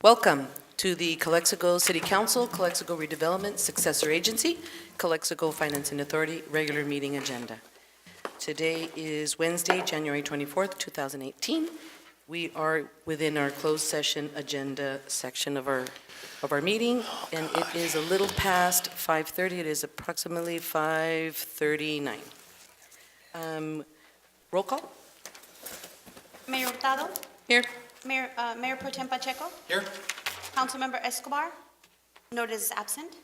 Welcome to the Calexico City Council, Calexico Redevelopment Successor Agency, Calexico Financing Authority regular meeting agenda. Today is Wednesday, January 24th, 2018. We are within our closed session agenda section of our meeting, and it is a little past 5:30. It is approximately 5:39. Roll call. Mayor Hurtado? Here. Mayor Pro Tem Pacheco? Here. Councilmember Escobar? Noted as absent.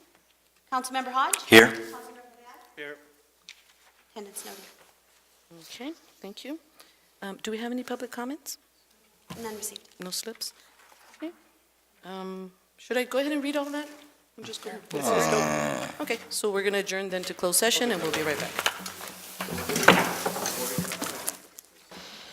Councilmember Hodge? Here. Councilmember Reyes? Here. Attendance noted. Okay, thank you. Do we have any public comments? None received. No slips? Okay. Should I go ahead and read all that? I'm just going to... Okay, so we're going to adjourn then to closed session, and we'll be right back.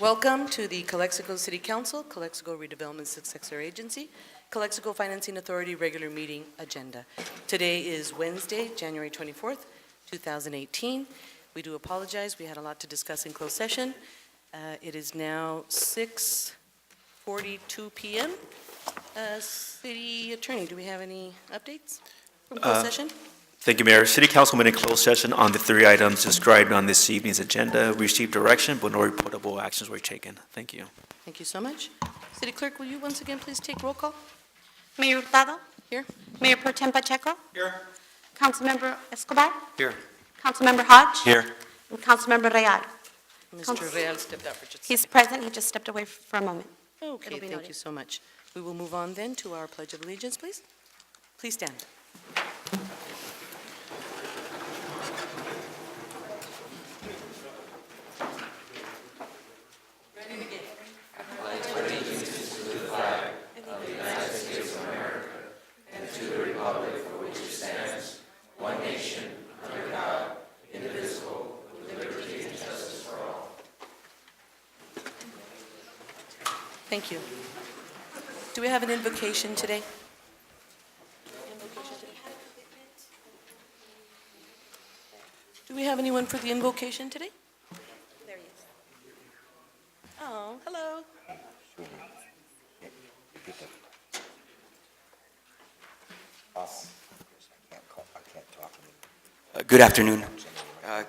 Welcome to the Calexico City Council, Calexico Redevelopment Successor Agency, Calexico Financing Authority regular meeting agenda. Today is Wednesday, January 24th, 2018. We do apologize. We had a lot to discuss in closed session. It is now 6:42 p.m. City Attorney, do we have any updates from closed session? Thank you, Mayor. City Council met in closed session on the 3 items described on this evening's agenda. We received direction, but no reportable actions were taken. Thank you. Thank you so much. City Clerk, will you once again please take roll call? Mayor Hurtado? Here. Mayor Pro Tem Pacheco? Here. Councilmember Escobar? Here. Councilmember Hodge? Here. And Councilmember Reyes? Mr. Real stepped out for just a He's second. present, he just stepped away for a moment. Okay, It'll be thank noted. you so much. We will move on then to our Pledge of Allegiance, please. Please stand. Thank you. Do we have an invocation today? Do we have anyone for the invocation today? There he is. Oh, hello. Good afternoon.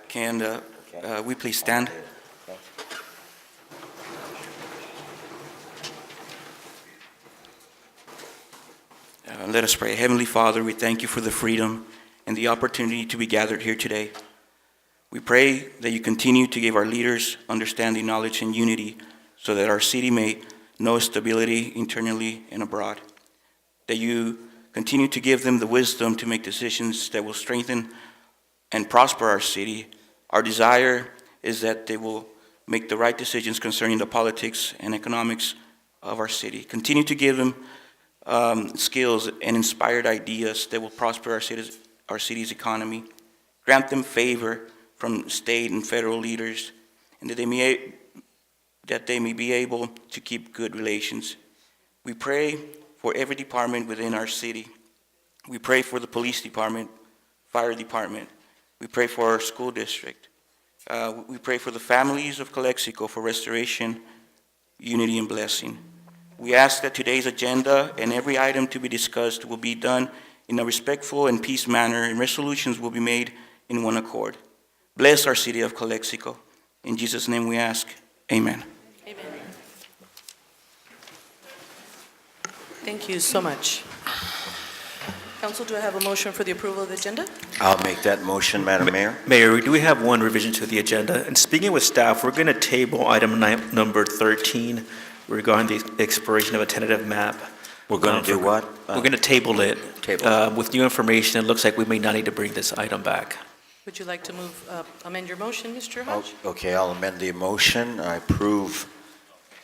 Can we please stand? Let us pray. Heavenly Father, we thank you for the freedom and the opportunity to be gathered here today. We pray that you continue to give our leaders understanding, knowledge, and unity so that our city may know stability internally and abroad. That you continue to give them the wisdom to make decisions that will strengthen and prosper our city. Our desire is that they will make the right decisions concerning the politics and economics of our city. Continue to give them skills and inspired ideas that will prosper our city's economy. Grant them favor from state and federal leaders, and that they may be able to keep good relations. We pray for every department within our city. We pray for the police department, fire department. We pray for our school district. We pray for the families of Calexico for restoration, unity, and blessing. We ask that today's agenda and every item to be discussed will be done in a respectful and peace manner, and resolutions will be made in one accord. Bless our city of Calexico. In Jesus' name we ask, amen. Amen. Thank you so much. Council, do I have a motion for the approval of the agenda? I'll make that motion, Madam Mayor. Mayor, do we have one revision to the agenda? And speaking with staff, we're going to table item number 13 regarding the expiration of a tentative map. We're going to do what? We're going to table it. With new information, it looks like we may not need to bring this item back. Would you like to amend your motion, Mr. Hodge? Okay, I'll amend the motion. I approve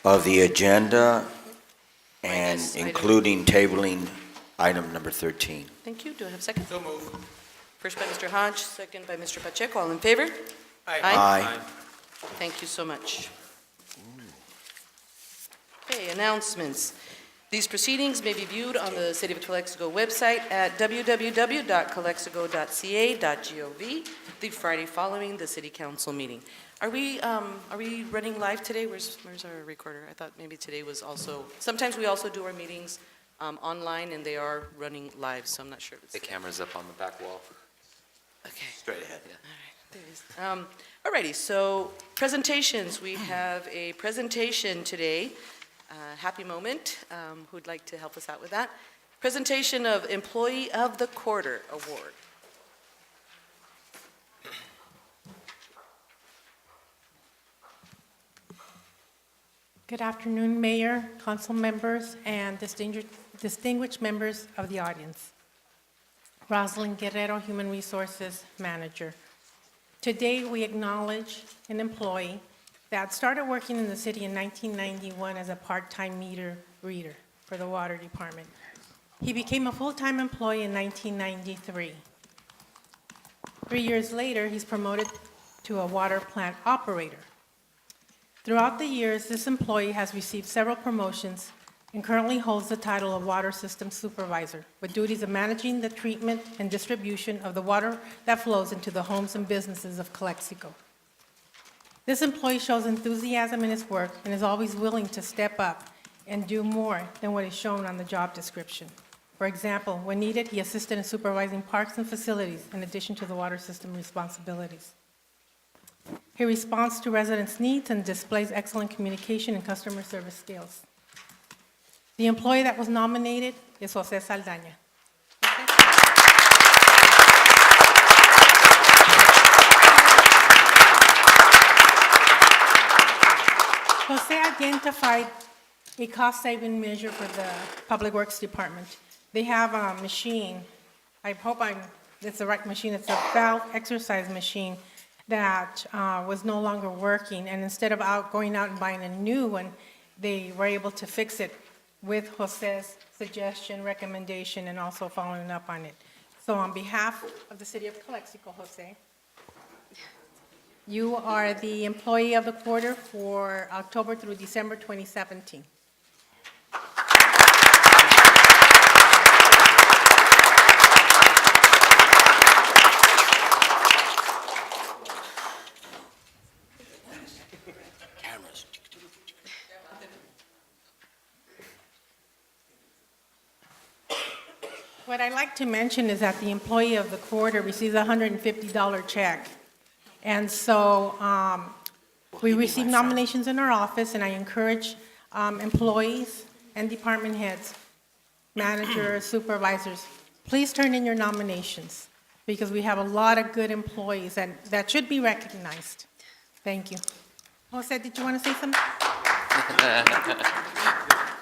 of the agenda and Minus item. including tabling item number 13. Thank you. Do I have a second? So moved. First by Mr. Hodge, second by Mr. Pacheco. All in favor? Aye. Thank you so much. Okay, announcements. These proceedings may be viewed on the City of Calexico website at www.calexico.ca.gov the Friday following the City Council meeting. Are we running live today? Where's our recorder? I thought maybe today was also, sometimes we also do our meetings online, and they are running live, so I'm not sure if it's... The camera's up on the back wall. Okay. Straight ahead. There it is. All righty, so presentations. We have a presentation today, happy moment. Who'd like to help us out with that? Presentation of Employee of the Quarter Award. Good afternoon, Mayor, council members, and distinguished members of the audience. Rosalind Guerrero, Human Resources Manager. Today, we acknowledge an employee that started working in the city in 1991 as a part-time meter reader for the water department. He became a full-time employee in 1993. 3 years later, he's promoted to a water plant operator. Throughout the years, this employee has received several promotions and currently holds the title of Water System Supervisor, with duties of managing the treatment and distribution of the water that flows into the homes and businesses of Calexico. This employee shows enthusiasm in his work and is always willing to step up and do more than what is shown on the job description. For example, when needed, he assisted in supervising parks and facilities in addition to the water system responsibilities. He responds to residents' needs and displays excellent communication and customer service skills. The employee that was nominated is Jose Saldaña. Jose identified a cost-saving measure for the Public Works Department. They have a machine, it's the right machine, it's a valve exercise machine that was no longer working, and instead of going out and buying a new one, they were able to fix it with Jose's suggestion, recommendation, and also following up on it. So on behalf of the City of Calexico, Jose, you are the Employee of the Quarter for October through December 2017. What I'd like to mention is that the Employee of the Quarter receives a $150 check. And so we receive nominations in our office, and I encourage employees and department heads, managers, supervisors, please turn in your nominations, because we have a lot of good employees that should be recognized. Thank you. Jose, did you want to say something?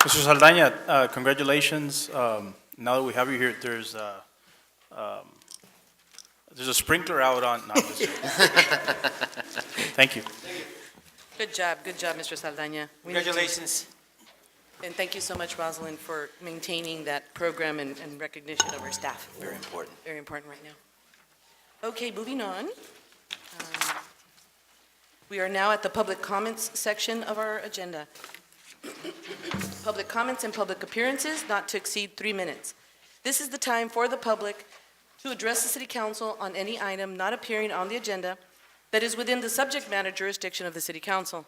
Mr. Saldaña, congratulations. Now that we have you here, there's a sprinkler out on. No, I'm just kidding. Thank you. Good job, Mr. Saldaña. Congratulations. And thank you so much, Rosalind, for maintaining that program and recognition of our staff. Very important. Very important right now. Okay, moving on. We are now at the public comments section of our agenda. Public comments and public appearances not to exceed 3 minutes. This is the time for the public to address the City Council on any item not appearing on the agenda that is within the subject matter jurisdiction of the City Council.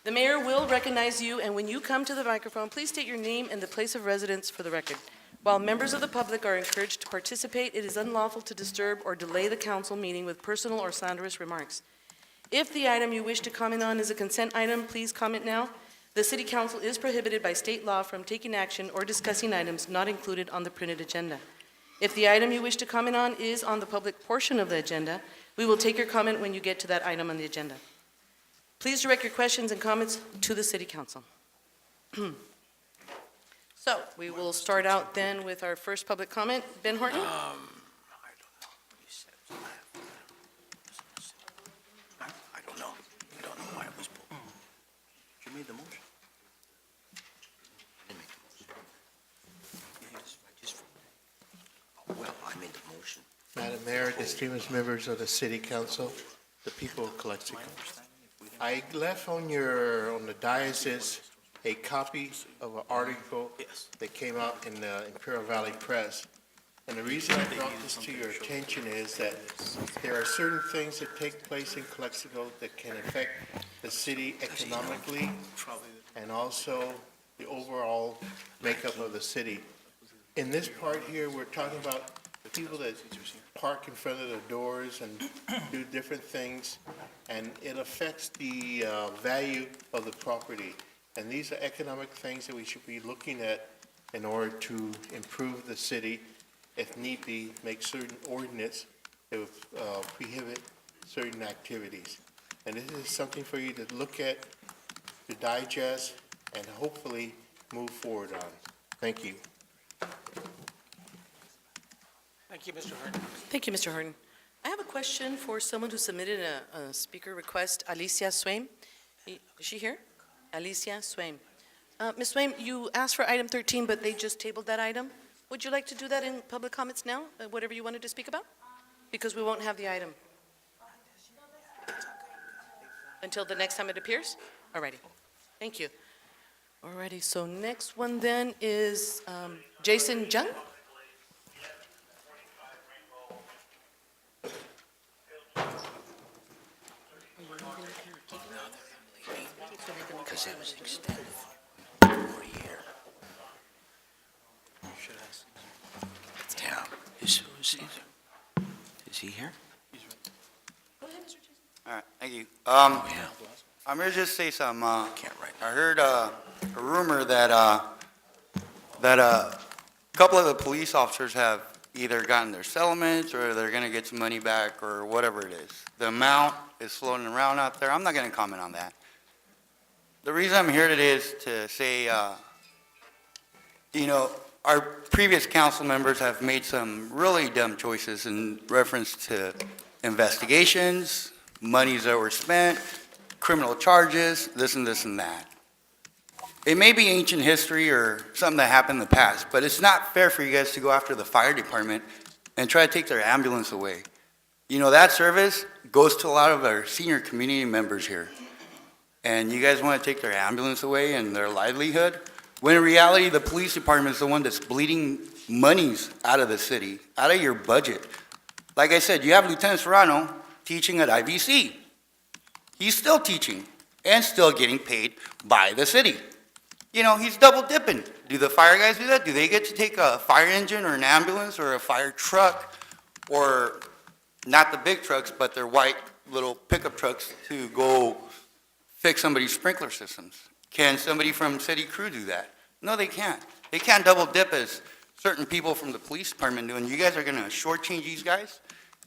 The mayor will recognize you, and when you come to the microphone, please state your name and the place of residence for the record. While members of the public are encouraged to participate, it is unlawful to disturb or delay the council meeting with personal or slanderous remarks. If the item you wish to comment on is a consent item, please comment now. The City Council is prohibited by state law from taking action or discussing items not included on the printed agenda. If the item you wish to comment on is on the public portion of the agenda, we will take your comment when you get to that item on the agenda. Please direct your questions and comments to the City Council. So, we will start out then with our first public comment. Ben Horton? I don't know why it was pulled. You made the motion? I didn't make the motion. Yes, I made the motion. Madam Mayor, distinguished members of the City Council, the people of Calexico. I left on the dais a copy of an article that came out in the Imperial Valley Press. And the reason I brought this to your attention is that there are certain things that take place in Calexico that can affect the city economically and also the overall makeup of the city. In this part here, we're talking about the people that park in front of their doors and do different things, and it affects the value of the property. And these are economic things that we should be looking at in order to improve the city. If need be, make certain ordinance that would prohibit certain activities. And this is something for you to look at, to digest, and hopefully move forward on. Thank you. Thank you, Mr. Harden. Thank you, Mr. Harden. I have a question for someone who submitted a speaker request, Alicia Swaim. Is she here? Alicia Swaim. Ms. Swaim, you asked for item 13, but they just tabled that item. Would you like to do that in public comments now, whatever you wanted to speak about? Because we won't have the item. Until the next time it appears? All righty. Thank you. All righty, so next one then is Jason Jung. Because it was extended for a year. Yeah. Is he here? All right, thank you. Yeah. I'm here to just say something. Can't write. I heard a rumor that a couple of the police officers have either gotten their settlements or they're going to get some money back or whatever it is. The amount is floating around out there. I'm not going to comment on that. The reason I'm here today is to say, our previous council members have made some really dumb choices in reference to investigations, monies that were spent, criminal charges, this and this and that. It may be ancient history or something that happened in the past, but it's not fair for you guys to go after the fire department and try to take their ambulance away. That service goes to a lot of our senior community members here. And you guys want to take their ambulance away and their livelihood? When in reality, the police department is the one that's bleeding monies out of the city, out of your budget. Like I said, you have Lieutenant Serrano teaching at IVC. He's still teaching and still getting paid by the city. He's double dipping. Do the fire guys do that? Do they get to take a fire engine or an ambulance or a fire truck, or not the big trucks, but their white little pickup trucks to go fix somebody's sprinkler systems? Can somebody from city crew do that? No, they can't. They can't double dip as certain people from the police department do. And you guys are going to shortchange these guys?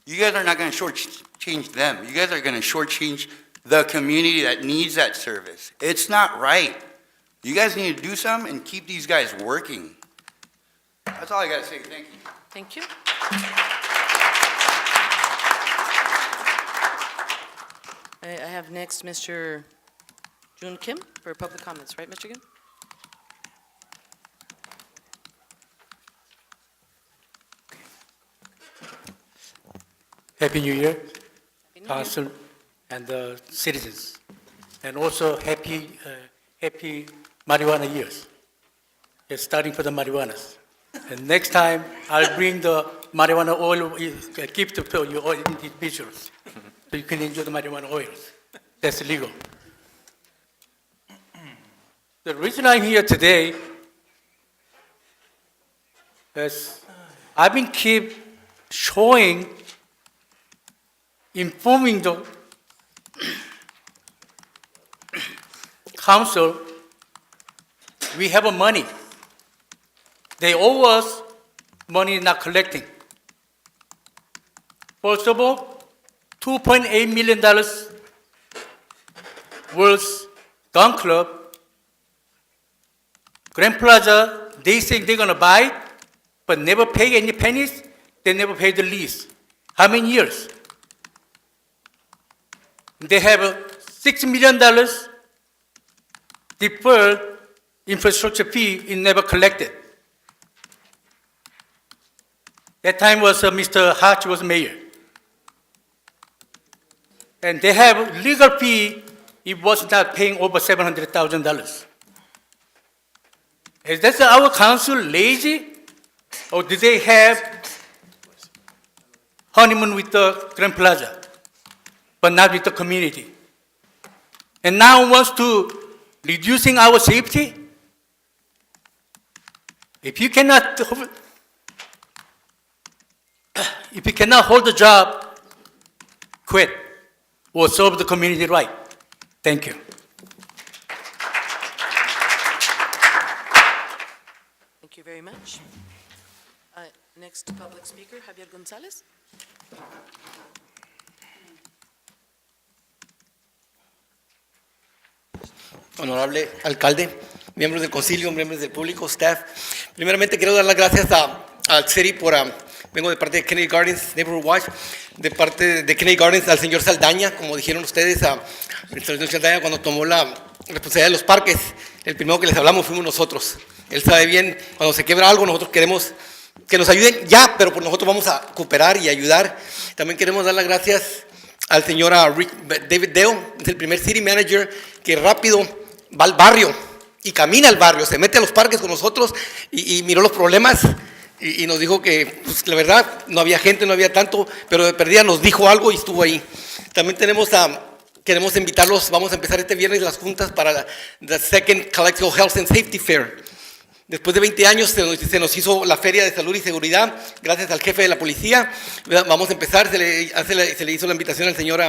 You guys are not going to shortchange them. You guys are going to shortchange the community that needs that service. It's not right. You guys need to do something and keep these guys working. That's all I got to say. Thank you. Thank you. I have next Mr. Jun Kim for public comments, right, Mr. Kim? Happy New Year, Happy New Year. Council and the citizens, and also happy marijuana years. It's starting for the marijuanas. And next time, I'll bring the marijuana oil, gift to you all individuals, so you can enjoy the marijuana oils. That's legal. The reason I'm here today is I've been keep showing, informing the council we have money. They owe us money not collecting. First of all, $2.8 million worth gun club, Grand Plaza, they say they're going to buy it, but never pay any pennies. They never pay the lease. How many years? They have $6 million deferred infrastructure fee is never collected. That time was Mr. Hatch was mayor. And they have legal fee, it was not paying over $700,000. Is that our council lazy? Or do they have honeymoon with the Grand Plaza, but not with the community? And now wants to reducing our safety? If you cannot hold the job, quit or serve the community right. Thank you. Thank you very much. Next public speaker, Javier Gonzalez. Honorable alcalde, miembros del concilio, miembros del público, staff. Primeramente quiero dar las gracias al City por, vengo de parte de Kennedy Gardens, Neighborhood Watch, de parte de Kennedy Gardens al señor Saldaña, como dijeron ustedes, el señor Saldaña cuando tomó la responsabilidad de los parques, el primero que les hablamos fuimos nosotros. Él sabe bien, cuando se quiebra algo, nosotros queremos que nos ayuden ya, pero por nosotros vamos a cooperar y ayudar. También queremos dar las gracias al señor David Dale, es el primer City Manager que rápido va al barrio y camina al barrio, se mete a los parques con nosotros y miró los problemas y nos dijo que, pues, la verdad, no había gente, no había tanto, pero de perdida nos dijo algo y estuvo ahí. También queremos invitarlos, vamos a empezar este viernes las juntas para the second Calexico Health and Safety Fair. Después de 20 años se nos hizo la Feria de Salud y Seguridad, gracias al jefe de la policía. Vamos a empezar, se le hizo la invitación al señor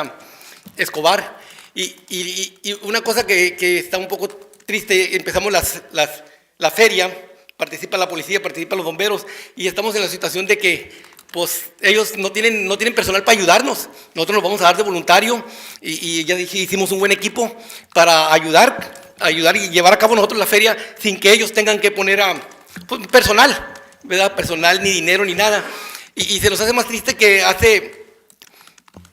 Escobar. Y una cosa que está un poco triste, empezamos la feria, participa la policía, participan los bomberos, y estamos en la situación de que pues, ellos no tienen personal para ayudarnos. Nosotros nos vamos a dar de voluntario, y ya dije, hicimos un buen equipo para ayudar y llevar a cabo nosotros la feria sin que ellos tengan que poner pues, personal, ¿verdad? Personal, ni dinero, ni nada. Y se nos hace más triste que hace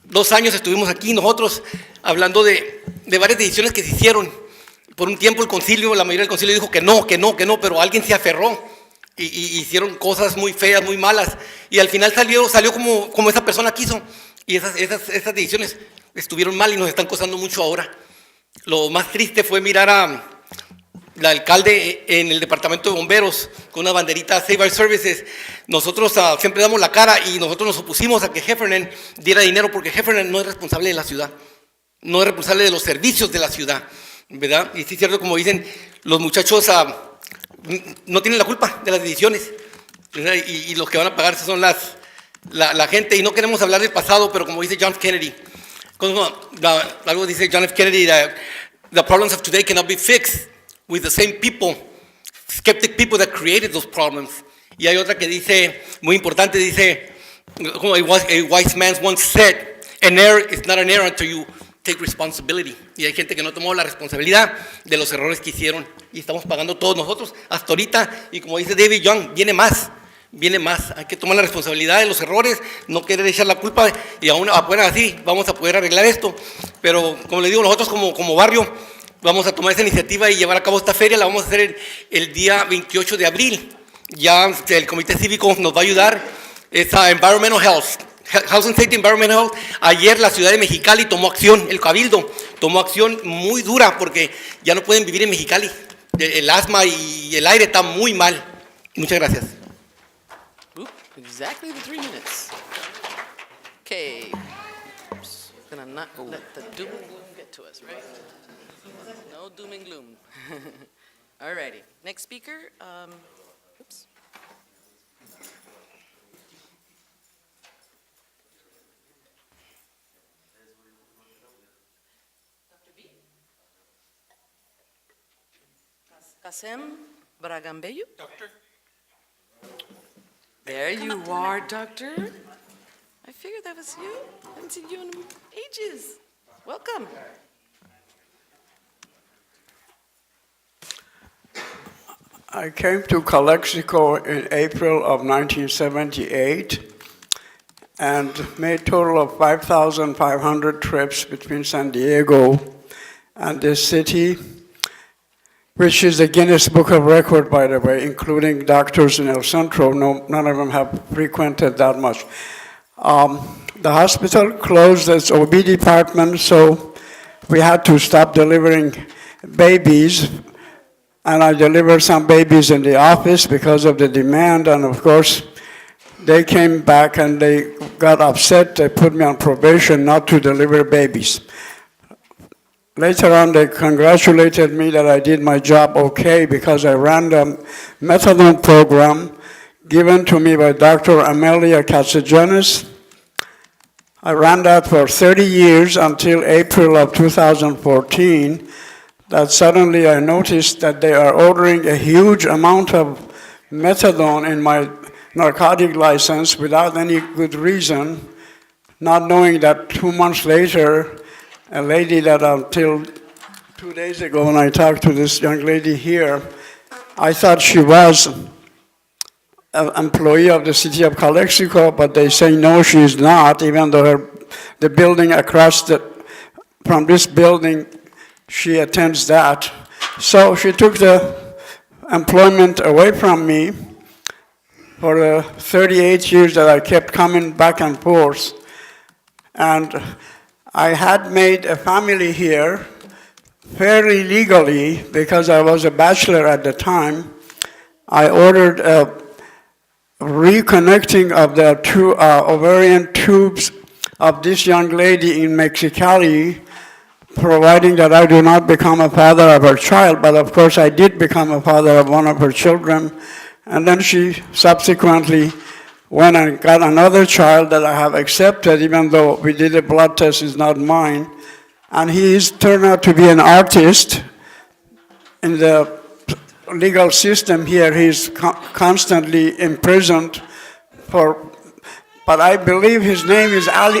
2 años estuvimos aquí nosotros hablando de varias decisiones que se hicieron. Por un tiempo el concilio, la mayoría del concilio dijo que no, pero alguien se aferró y hicieron cosas muy feas, muy malas. Y al final salió como esa persona quiso. Y esas decisiones estuvieron mal y nos están costando mucho ahora. Lo más triste fue mirar al alcalde en el departamento de bomberos con una banderita Save Our Services. Nosotros siempre damos la cara y nosotros nos opusimos a que Heffernan diera dinero porque Heffernan no es responsable de la ciudad, no es responsable de los servicios de la ciudad, ¿verdad? Y sí es cierto, como dicen, los muchachos no tienen la culpa de las decisiones, ¿verdad? Y los que van a pagar son la gente. Y no queremos hablar del pasado, pero como dice John F. Kennedy, algo dice John F. Kennedy, the problems of today cannot be fixed with the same people, skeptic people that created those problems. Y hay otra que dice, muy importante, dice, como a wise man once said, an error is not an error until you take responsibility. Y hay gente que no tomó la responsabilidad de los errores que hicieron y estamos pagando todos nosotros hasta ahorita. Y como dice David Young, viene más. Hay que tomar la responsabilidad de los errores, no querer echar la culpa y aún así vamos a poder arreglar esto. Pero como les digo, nosotros como barrio vamos a tomar esa iniciativa y llevar a cabo esta feria. La vamos a hacer el día 28 de abril. Ya el comité cívico nos va a ayudar. Es Environmental Health, House and Safety Environmental Health. Ayer la ciudad de Mexicali tomó acción, el Cabildo tomó acción muy dura porque ya no pueden vivir en Mexicali. El asma y el aire está muy mal. Muchas gracias. Exactly the 3 minutes. Okay. Oops. Gonna not let the doom and gloom get to us, right? No doom and gloom. All righty. Next speaker. Oops. Dr. B. Kasem Bragambello. Doctor? There you are, Doctor. I figured that was you. I haven't seen you in ages. Welcome. I came to Calexico in April of 1978 and made a total of 5,500 trips between San Diego and this city, which is the Guinness Book of Record, by the way, including doctors in El Centro. None of them have frequented that much. The hospital closed its OB department, so we had to stop delivering babies. And I delivered some babies in the office because of the demand, and of course, they came back and they got upset. They put me on probation not to deliver babies. later on, they congratulated me that I did my job okay because I ran the methadone program given to me by Dr. Amelia Katsagenis. I ran that for 30 years until April of 2014, that suddenly I noticed that they are ordering a huge amount of methadone in my narcotic license without any good reason, not knowing that 2 months later, a lady that until 2 days ago when I talked to this young lady here, I thought she was an employee of the city of Calexico, but they say no, she is not, even though the building across from this building, she attends that. So she took the employment away from me for the 38 years that I kept coming back and forth. And I had made a family here fairly legally because I was a bachelor at the time. I ordered a reconnecting of the two ovarian tubes of this young lady in Mexicali, providing that I do not become a father of her child, but of course I did become a father of one of her children. And then she subsequently went and got another child that I have accepted, even though we did a blood test, is not mine. And he's turned out to be an artist in the legal system here. He's constantly imprisoned but I believe his name is Ali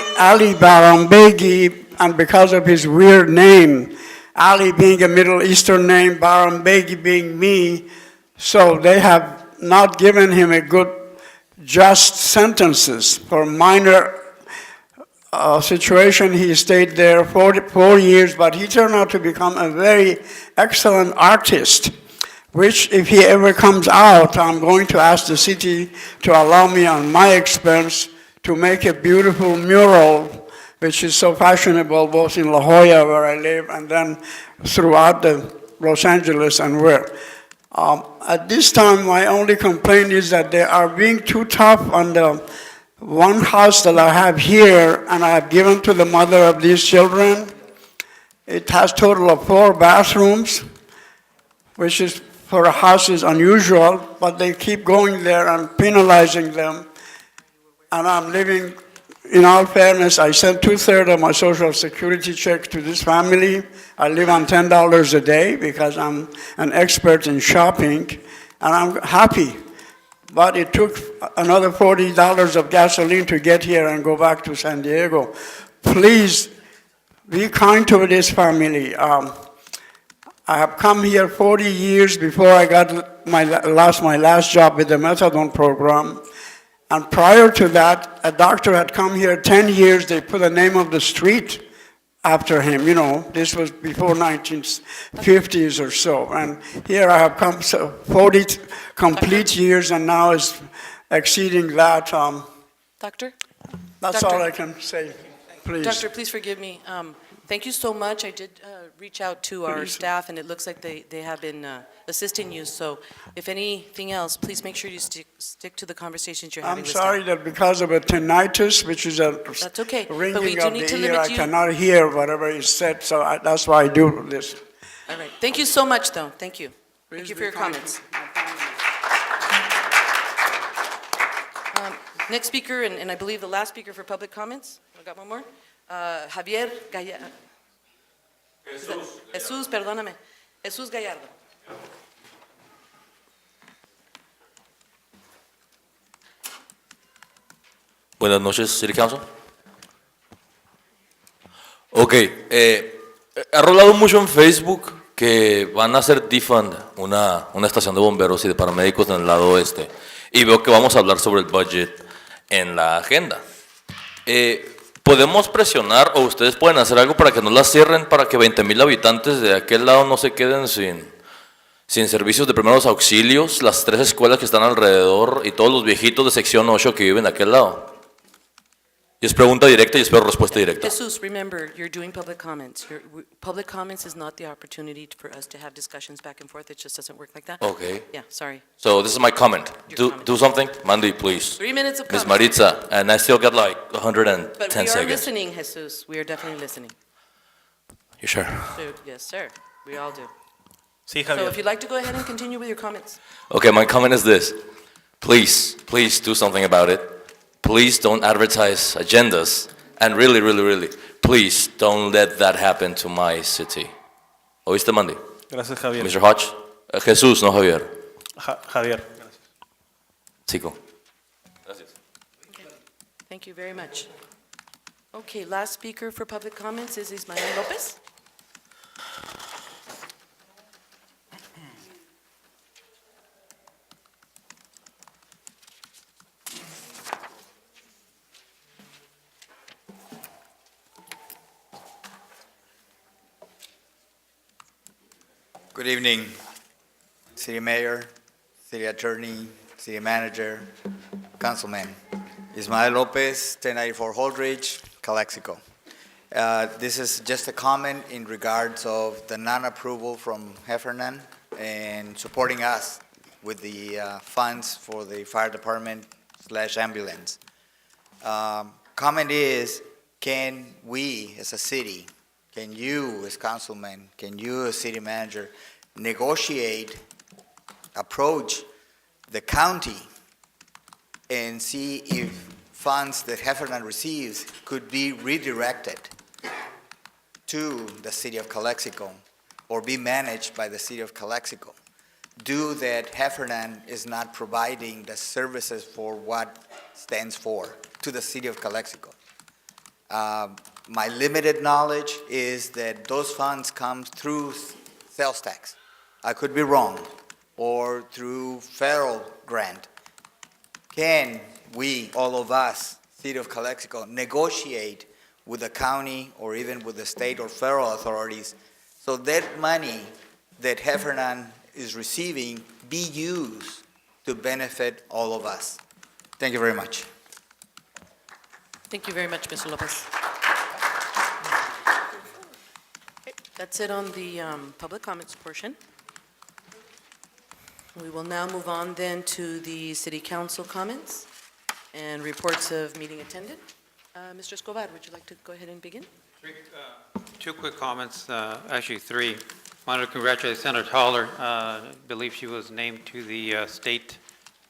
Barambegi, and because of his weird name, Ali being a Middle Eastern name, Barambegi being me, so they have not given him a good, just sentences. For minor situation, he stayed there for 4 years, but he turned out to become a very excellent artist, which if he ever comes out, I'm going to ask the city to allow me on my expense to make a beautiful mural, which is so fashionable both in La Jolla, where I live, and then throughout Los Angeles and where. At this time, my only complaint is that they are being too tough on the one house that I have here, and I have given to the mother of these children. It has a total of 4 bathrooms, which is for a house is unusual, but they keep going there and penalizing them. And I'm living, in all fairness, I sent 2/3 of my Social Security check to this family. I live on $10 a day because I'm an expert in shopping, and I'm happy. But it took another $40 of gasoline to get here and go back to San Diego. Please be kind to this family. I have come here 40 years before I lost my last job with the methadone program. And prior to that, a doctor had come here 10 years. They put the name of the street after him. You know, this was before 1950s or so. And here I have come 40 complete years, and now it's exceeding that. Doctor? That's Doctor? all I can say, please. Doctor, please forgive me. Thank you so much. I did reach out to our staff, and it looks like they have been assisting you. So if anything else, please make sure you stick to the conversations you're having I'm with sorry staff. that because of a tinnitus, which is a That's okay, but we ringing do of need the to ear, I limit you. cannot hear whatever is said, so that's why I do this. All right. Thank you so much, though. Thank you. Thank Please you for be your kind comments. to my family. Next speaker, and I believe the last speaker for public comments. I got one more. Javier Gallardo. Jesús, perdóname. Jesús Gallardo. Buenas noches, City Council. Ok, ha rolado mucho en Facebook que van a hacer defund una estación de bomberos y de paramédicos en el lado oeste. Y veo que vamos a hablar sobre el budget en la agenda. ¿Podemos presionar o ustedes pueden hacer algo para que no la cierren, para que 20,000 habitantes de aquel lado no se queden sin servicios de primeros auxilios, las 3 escuelas que están alrededor y todos los viejitos de sección 8 que viven de aquel lado? Y es pregunta directa y espero respuesta directa. Jesus, remember, you're doing public comments. Public comments is not the opportunity for us to have discussions back and forth. It just doesn't work like that. Okay. Yeah, sorry. So this is my comment. Do something. Mandy, please. 3 minutes of Ms. comments. Maritza, and I still got like 110 But we are seconds. listening, Jesus. We are definitely listening. You sure? So, yes, sir. We all do. Sí, So Javier. if you'd like to go ahead and continue with your comments. Okay, my comment is this. Please do something about it. Please don't advertise agendas. And really, please don't let that happen to my city. ¿Oíste, Mandy? Gracias, Javier. Mr. Hodge? Jesús, no Javier. Javier. Chico. Gracias. Thank you very much. Okay, last speaker for public comments is Ismael Lopez. Good evening, City Mayor, City Attorney, City Manager, Councilman. Ismael Lopez, 1094 Holdridge, Calexico. This is just a comment in regards of the non-approval from Heffernan and supporting us with the funds for the fire department / ambulance. Comment is, can we as a city, can you as councilman, can you as city manager negotiate, approach the county and see if funds that Heffernan receives could be redirected to the city of Calexico or be managed by the city of Calexico, due that Heffernan is not providing the services for what stands for to the city of Calexico. My limited knowledge is that those funds come through sales tax. I could be wrong, or through federal grant. Can we, all of us, City of Calexico, negotiate with the county or even with the state or federal authorities so that money that Heffernan is receiving be used to benefit all of us? Thank you very much. Thank you very much, Mr. Lopez. Okay, that's it on the public comments portion. We will now move on then to the city council comments and reports of meeting attended. Mr. Escobar, would you like to go ahead and begin? Two quick comments, actually three. Wanted to congratulate Senator Haller. I believe she was named to the State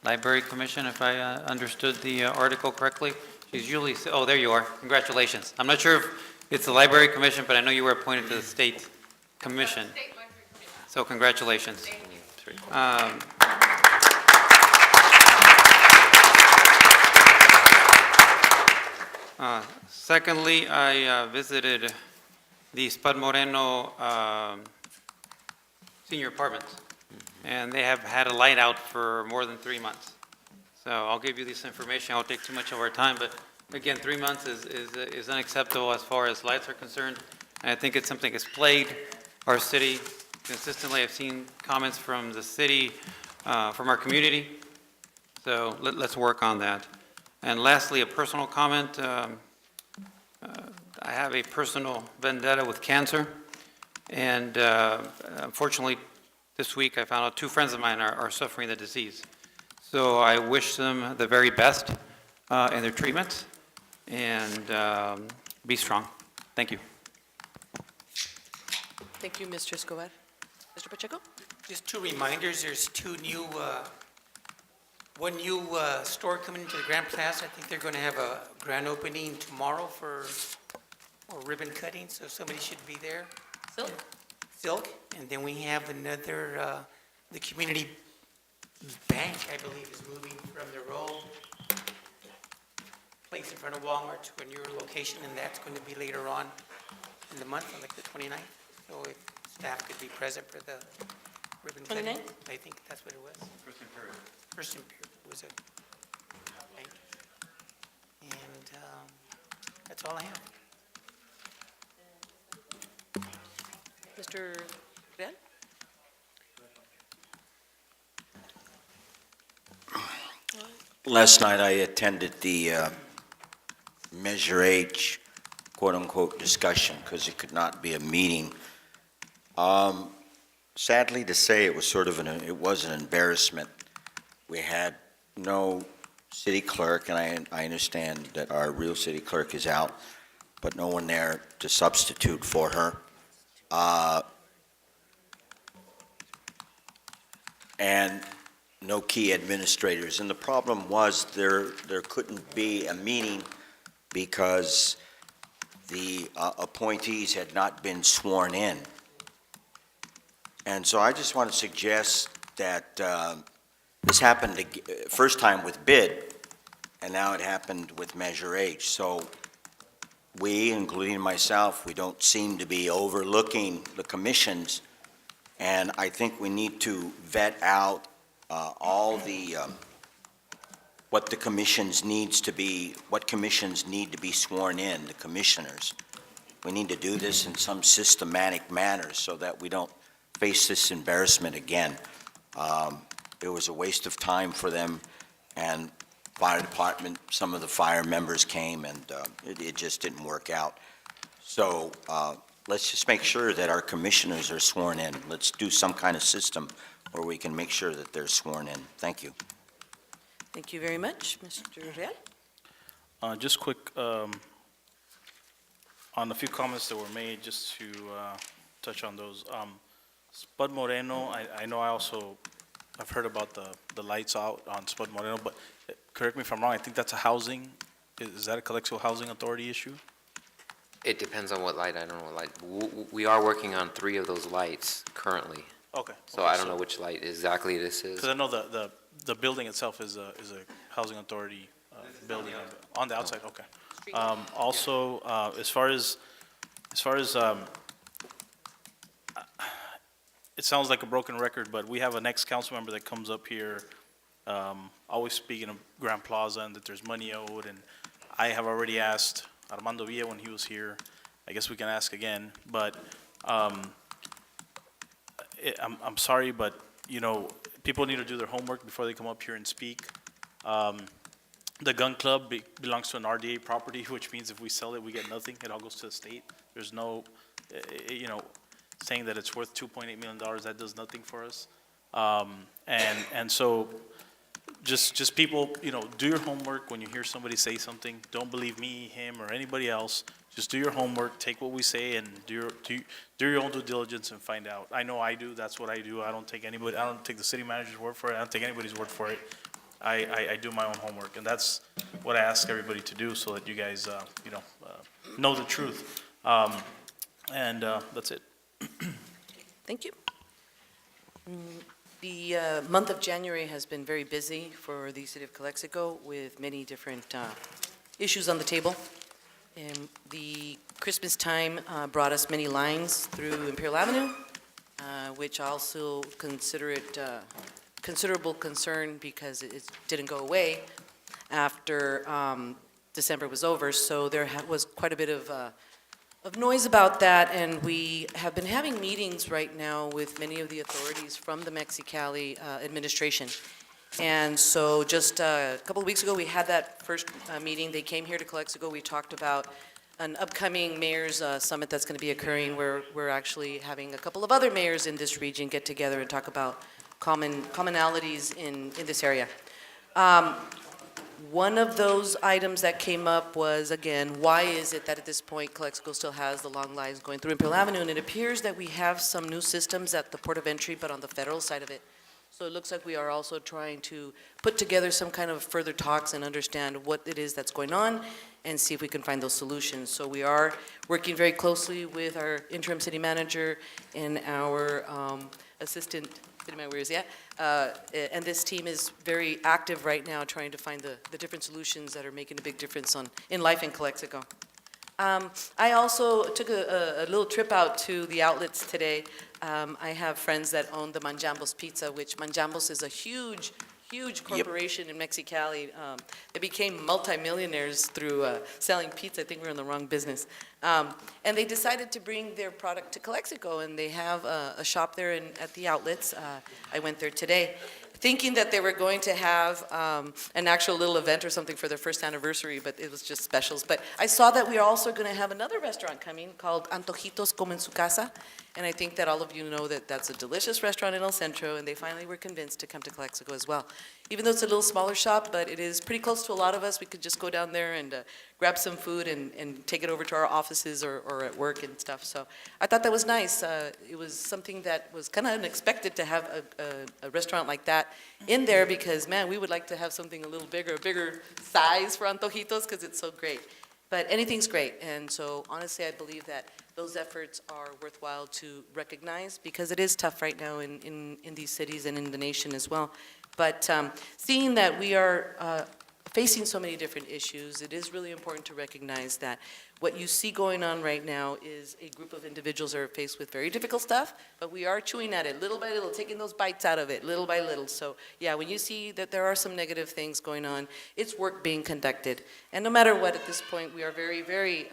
Library Commission, if I understood the article correctly. She's usually, oh, there you are. Congratulations. I'm not sure if it's the Library Commission, but I know you were appointed to the State Commission. So congratulations. Secondly, I visited the Spud Moreno senior apartments, and they have had a light out for more than 3 months. So I'll give you this information. I won't take too much of our time, but again, 3 months is unacceptable as far as lights are concerned. And I think it's something that's plagued our city consistently. I've seen comments from the city, from our community. So let's work on that. And lastly, a personal comment. I have a personal vendetta with cancer. And unfortunately, this week I found out 2 friends of mine are suffering the disease. So I wish them the very best in their treatment, and be strong. Thank you. Thank you, Mr. Escobar. Mr. Pacheco? Just 2 reminders. There's 2 new, one new store coming into the Grand Plaza. I think they're going to have a grand opening tomorrow for ribbon cutting, so somebody should be there. Silk. And then we have another, the community bank, I believe, is moving from their old place in front of Walmart to a newer location, and that's going to be later on in the month, on like the 29th. So if staff could be present for the ribbon cutting. 29th? I think that's what it was. First Imperial was a bank. And that's all I have. Mr. Real? Last night I attended the Measure H quote-unquote discussion because it could not be a meeting. Sadly to say, it was sort of it was an embarrassment. We had no city clerk, and I understand that our real city clerk is out, but no one there to substitute for her. and no key administrators. And the problem was there couldn't be a meeting because the appointees had not been sworn in. And so I just want to suggest that this happened first time with bid, and now it happened with Measure H. So we, including myself, we don't seem to be overlooking the commissions, and I think we need to vet out all the, what the commissions needs to be, what commissions need to be sworn in, the commissioners. We need to do this in some systematic manner so that we don't face this embarrassment again. It was a waste of time for them, and fire department, some of the fire members came, and it just didn't work out. So let's just make sure that our commissioners are sworn in. Let's do some kind of system where we can make sure that they're sworn in. Thank you. Thank you very much. Mr. Real? Just quick, on a few comments that were made, just to touch on those. Spud Moreno, I know I've heard about the lights out on Spud Moreno, but correct me if I'm wrong, I think that's a housing, is that a Calexico Housing Authority issue? It depends on what light, I don't know what light. We are working on 3 of those lights currently. Okay. So I don't know which light exactly this is. Because I know the building itself is a housing authority building on the outside, okay. Also, as far as it sounds like a broken record, but we have an ex-council member that comes up here, always speaking of Grand Plaza and that there's money owed, and I have already asked Armando Villa when he was here. I guess we can ask again, but I'm sorry, but, you know, people need to do their homework before they come up here and speak. The gun club belongs to an RDA property, which means if we sell it, we get nothing. It all goes to the state. There's no, you know, saying that it's worth $2.8 million, that does nothing for us. And so just people, you know, do your homework when you hear somebody say something. Don't believe me, him, or anybody else. Just do your homework, take what we say, and do your own due diligence and find out. I know I do, that's what I do. I don't take the city manager's word for it. I don't take anybody's word for it. I do my own homework, and that's what I ask everybody to do so that you guys, you know the truth. And that's it. Thank you. The month of January has been very busy for the city of Calexico with many different issues on the table. And the Christmas time brought us many lines through Imperial Avenue, which I also consider it considerable concern because it didn't go away after December was over. So there was quite a bit of noise about that, and we have been having meetings right now with many of the authorities from the Mexicali administration. And so just a couple of weeks ago, we had that first meeting. They came here to Calexico. We talked about an upcoming mayor's summit that's going to be occurring, where we're actually having a couple of other mayors in this region get together and talk about commonalities in this area. One of those items that came up was, again, why is it that at this point Calexico still has the long lines going through Imperial Avenue? And it appears that we have some new systems at the port of entry, but on the federal side of it. So it looks like we are also trying to put together some kind of further talks and understand what it is that's going on and see if we can find those solutions. So we are working very closely with our interim city manager and our assistant city manager, where is he at? And this team is very active right now trying to find the different solutions that are making a big difference in life in Calexico. I also took a little trip out to the outlets today. I have friends that own the Manjambos Pizza, which Manjambos is a huge corporation in Mexicali. They became multimillionaires through selling pizza. I think we're in the wrong business. And they decided to bring their product to Calexico, and they have a shop there at the outlets. I went there today, thinking that they were going to have an actual little event or something for their first anniversary, but it was just specials. But I saw that we are also going to have another restaurant coming called Antojitos Como en Su Casa, And I think that all of you know that that's a delicious restaurant in El Centro, and they finally were convinced to come to Calexico as well. Even though it's a little smaller shop, but it is pretty close to a lot of us. We could just go down there and grab some food and take it over to our offices or at work and stuff. So I thought that was nice. It was something that was kind of unexpected to have a restaurant like that in there because, man, we would like to have something a little bigger, a bigger size for Antojitos because it's so great. But anything's great, and so honestly, I believe that those efforts are worthwhile to recognize because it is tough right now in these cities and in the nation as well. But seeing that we are facing so many different issues, it is really important to recognize that what you see going on right now is a group of individuals that are faced with very difficult stuff, but we are chewing at it little by little, taking those bites out of it little by little. So yeah, when you see that there are some negative things going on, it's work being conducted. And no matter what, at this point, we are very, very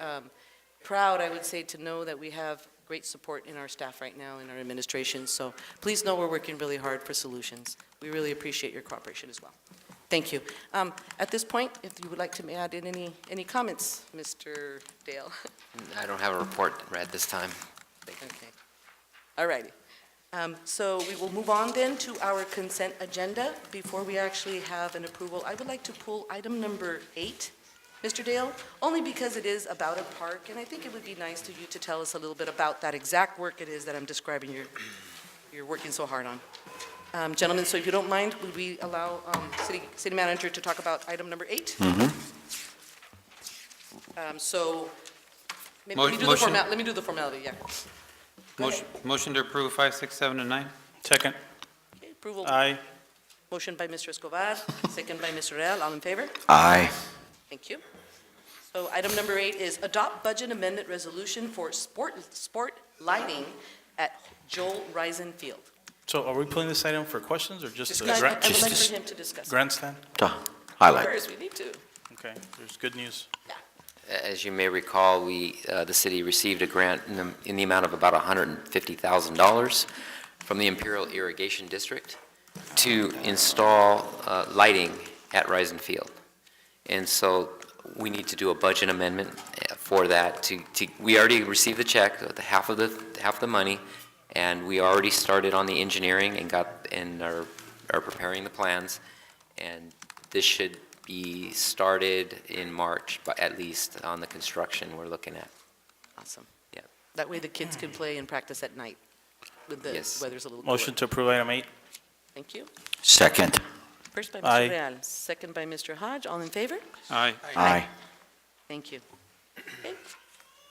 proud, I would say, to know that we have great support in our staff right now, in our administration. So please know we're working really hard for solutions. We really appreciate your cooperation as well. Thank you. At this point, if you would like to add in any comments, Mr. Dale? I don't have a report at this time. Okay. All righty. So we will move on then to our consent agenda. Before we actually have an approval, I would like to pull item number 8, Mr. Dale, only because it is about a park, and I think it would be nice to you to tell us a little bit about that exact work it is that I'm describing you're working so hard on. Gentlemen, so if you don't mind, would we allow City Manager to talk about item number 8? So maybe let me do the formality, yeah. Go ahead. Motion to approve 5, 6, 7, and 9. Second. Okay, approval. Aye. Motion by Mr. Escobar, second by Mr. Real. All in favor? Aye. Thank you. So item number 8 is adopt budget amendment resolution for sport lighting at Joel Risen Field. So are we pulling this item for questions or just I would like for him to discuss. grandstand? Highlight. First, we need to. Okay, there's good news. As you may recall, the city received a grant in the amount of about $150,000 from the Imperial Irrigation District to install lighting at Risen Field. And so we need to do a budget amendment for that. We already received the check, half of the money, and we already started on the engineering and are preparing the plans. And this should be started in March, but at least on the construction we're looking at. Awesome. Yeah. That way the kids can play and practice at night when the weather's a little cooler. Motion to approve item 8. Thank you. Second. First by Aye. Mr. Real, second by Mr. Hodge. All in favor? Aye. Aye. Thank you. Okay.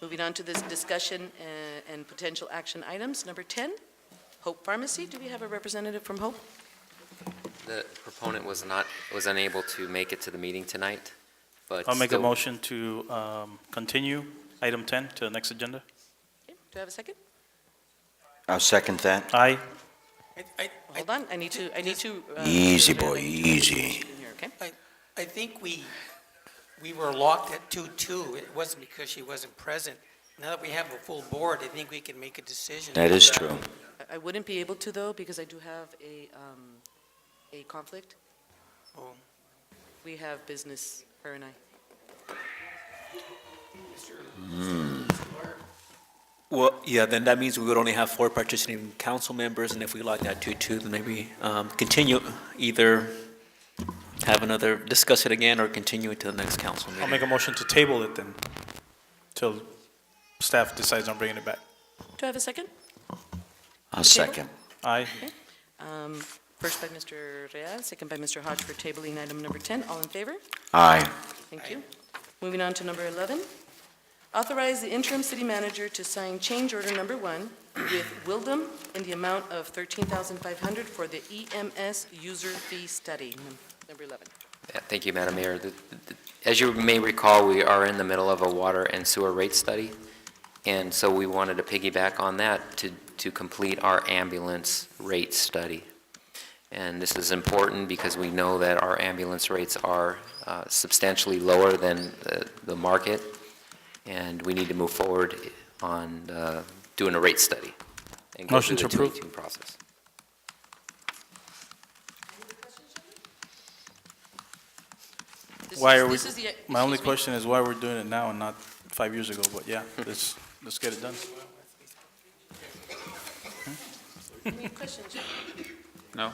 Moving on to this discussion and potential action items. Number 10, Hope Pharmacy. Do we have a representative from Hope? The proponent was unable to make it to the meeting tonight, but I'll make a still- motion to continue item 10 to the next agenda. Okay. Do I have a second? I'll second that. Aye. Hold on. I need to. Easy, boy, easy. Okay. I think we were locked at 2-2. It wasn't because she wasn't present. Now that we have a full board, I think we can make a decision. That is true. I wouldn't be able to though because I do have a conflict. Oh. We have business, her and I. Well, yeah, then that means we would only have 4 participating council members, and if we like that 2-2, then maybe continue, either have another, discuss it again, or continue it to the next council I'll meeting. make a motion to table it then, till staff decides on bringing it back. Do I have a second? I'll second. Aye. First by Mr. Real, second by Mr. Hodge for tabling item number 10. All in favor? Aye. Thank you. Moving on to number 11. Authorize the interim city manager to sign change order number 1 with Wildom in the amount of $13,500 for the EMS user fee study. Number 11. Yeah, thank you, Madam Mayor. As you may recall, we are in the middle of a water and sewer rate study, and so we wanted to piggyback on that to complete our ambulance rate study. And this is important because we know that our ambulance rates are substantially lower than the market, and we need to move forward on doing a rate study and go Motion through to the approve. 218 process. My only question is why we're doing it now and not 5 years ago, but yeah, let's get it done. Any questions? No?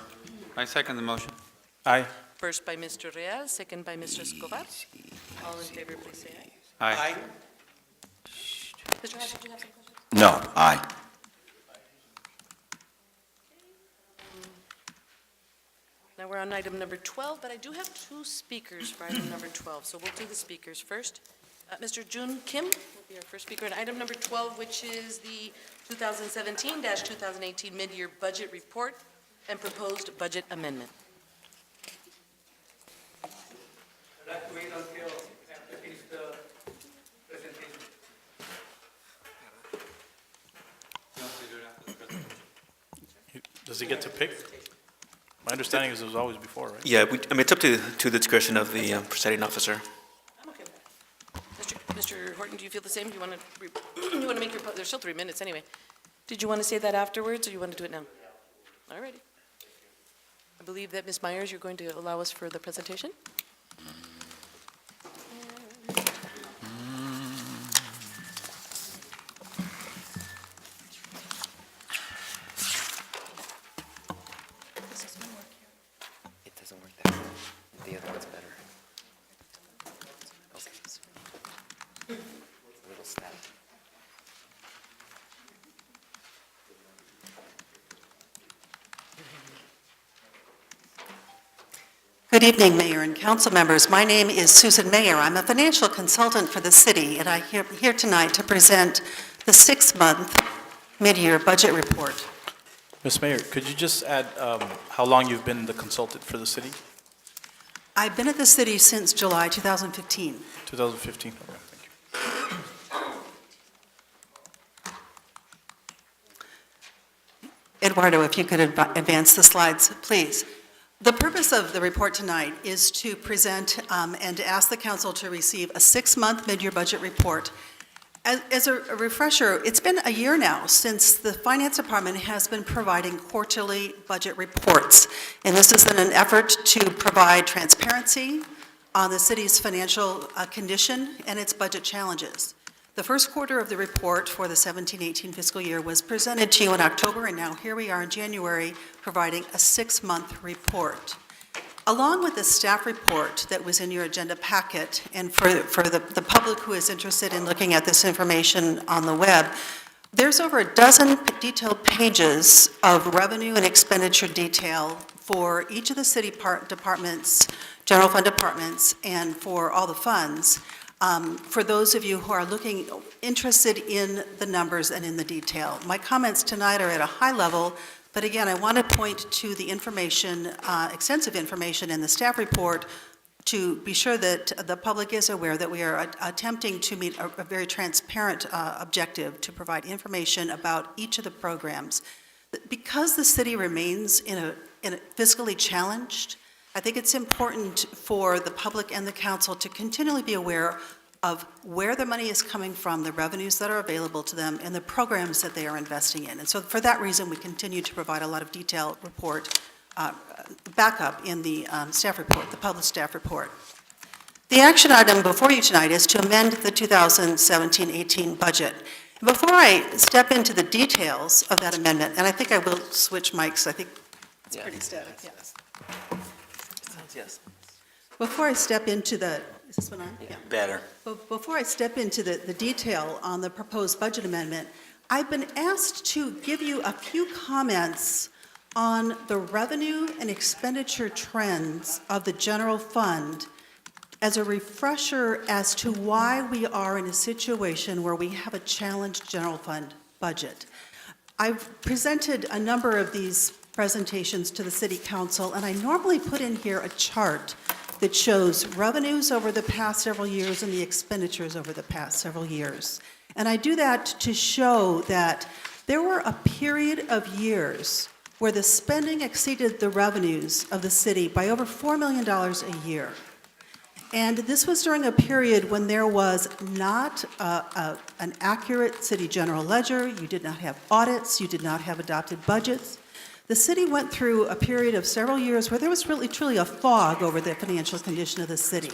I second the motion. Aye. First by Mr. Real, second by Mr. Escobar. All in favor, please say aye. Aye. Mr. Hodge, did you have some questions? No, aye. Now we're on item number 12, but I do have two speakers for item number 12, so we'll do the speakers first. Mr. Jun Kim will be our first speaker on item number 12, which is the 2017-2018 mid-year budget report and proposed budget amendment. I'd like to wait until after I finish the presentation. Does he get to pick? My understanding is it was always before, right? Yeah, I mean, it's up to the discretion of the presiding officer. I'm okay with that. Mr. Horton, do you feel the same? Do you want to make your, there's still 3 minutes anyway. Did you want to say that afterwards, or you want to do it now? All righty. I believe that Ms. Myers, you're going to allow us for the presentation? It doesn't work that way. The other one's better. Okay. A little static. Good evening, Mayor and council members. My name is Susan Mayer. I'm a financial consultant for the city, and I'm here tonight to present the 6-month mid-year budget report. Ms. Mayor, could you just add how long you've been the consultant for the city? I've been at the city since July 2015. 2015, okay, thank you. Eduardo, if you could advance the slides, please. The purpose of the report tonight is to present and to ask the council to receive a 6-month mid-year budget report. As a refresher, it's been a year now since the Finance Department has been providing quarterly budget reports, and this is in an effort to provide transparency on the city's financial condition and its budget challenges. The first quarter of the report for the 17-18 fiscal year was presented to you in October, and now here we are in January providing a 6-month report. Along with the staff report that was in your agenda packet, and for the public who is interested in looking at this information on the web, there's over a dozen detailed pages of revenue and expenditure detail for each of the city departments, general fund departments, and for all the funds. For those of you who are interested in the numbers and in the detail. My comments tonight are at a high level, but again, I want to point to the information, extensive information in the staff report to be sure that the public is aware that we are attempting to meet a very transparent objective to provide information about each of the programs. Because the city remains in a fiscally challenged, I think it's important for the public and the council to continually be aware of where the money is coming from, the revenues that are available to them, and the programs that they are investing in. And so for that reason, we continue to provide a lot of detailed report, backup in the staff report, the published staff report. The action item before you tonight is to amend the 2017-18 budget. Before I step into the details of that amendment, and I think I will switch mics, I think it's pretty static, yes. Yes. Before I step into the, is this one on? Yeah. Better. Before I step into the detail on the proposed budget amendment, I've been asked to give you a few comments on the revenue and expenditure trends of the general fund as a refresher as to why we are in a situation where we have a challenged general fund budget. I've presented a number of these presentations to the City Council, and I normally put in here a chart that shows revenues over the past several years and the expenditures over the past several years. And I do that to show that there were a period of years where the spending exceeded the revenues of the city by over $4 million a year. And this was during a period when there was not an accurate city general ledger, you did not have audits, you did not have adopted budgets. The city went through a period of several years where there was really truly a fog over the financial condition of the city.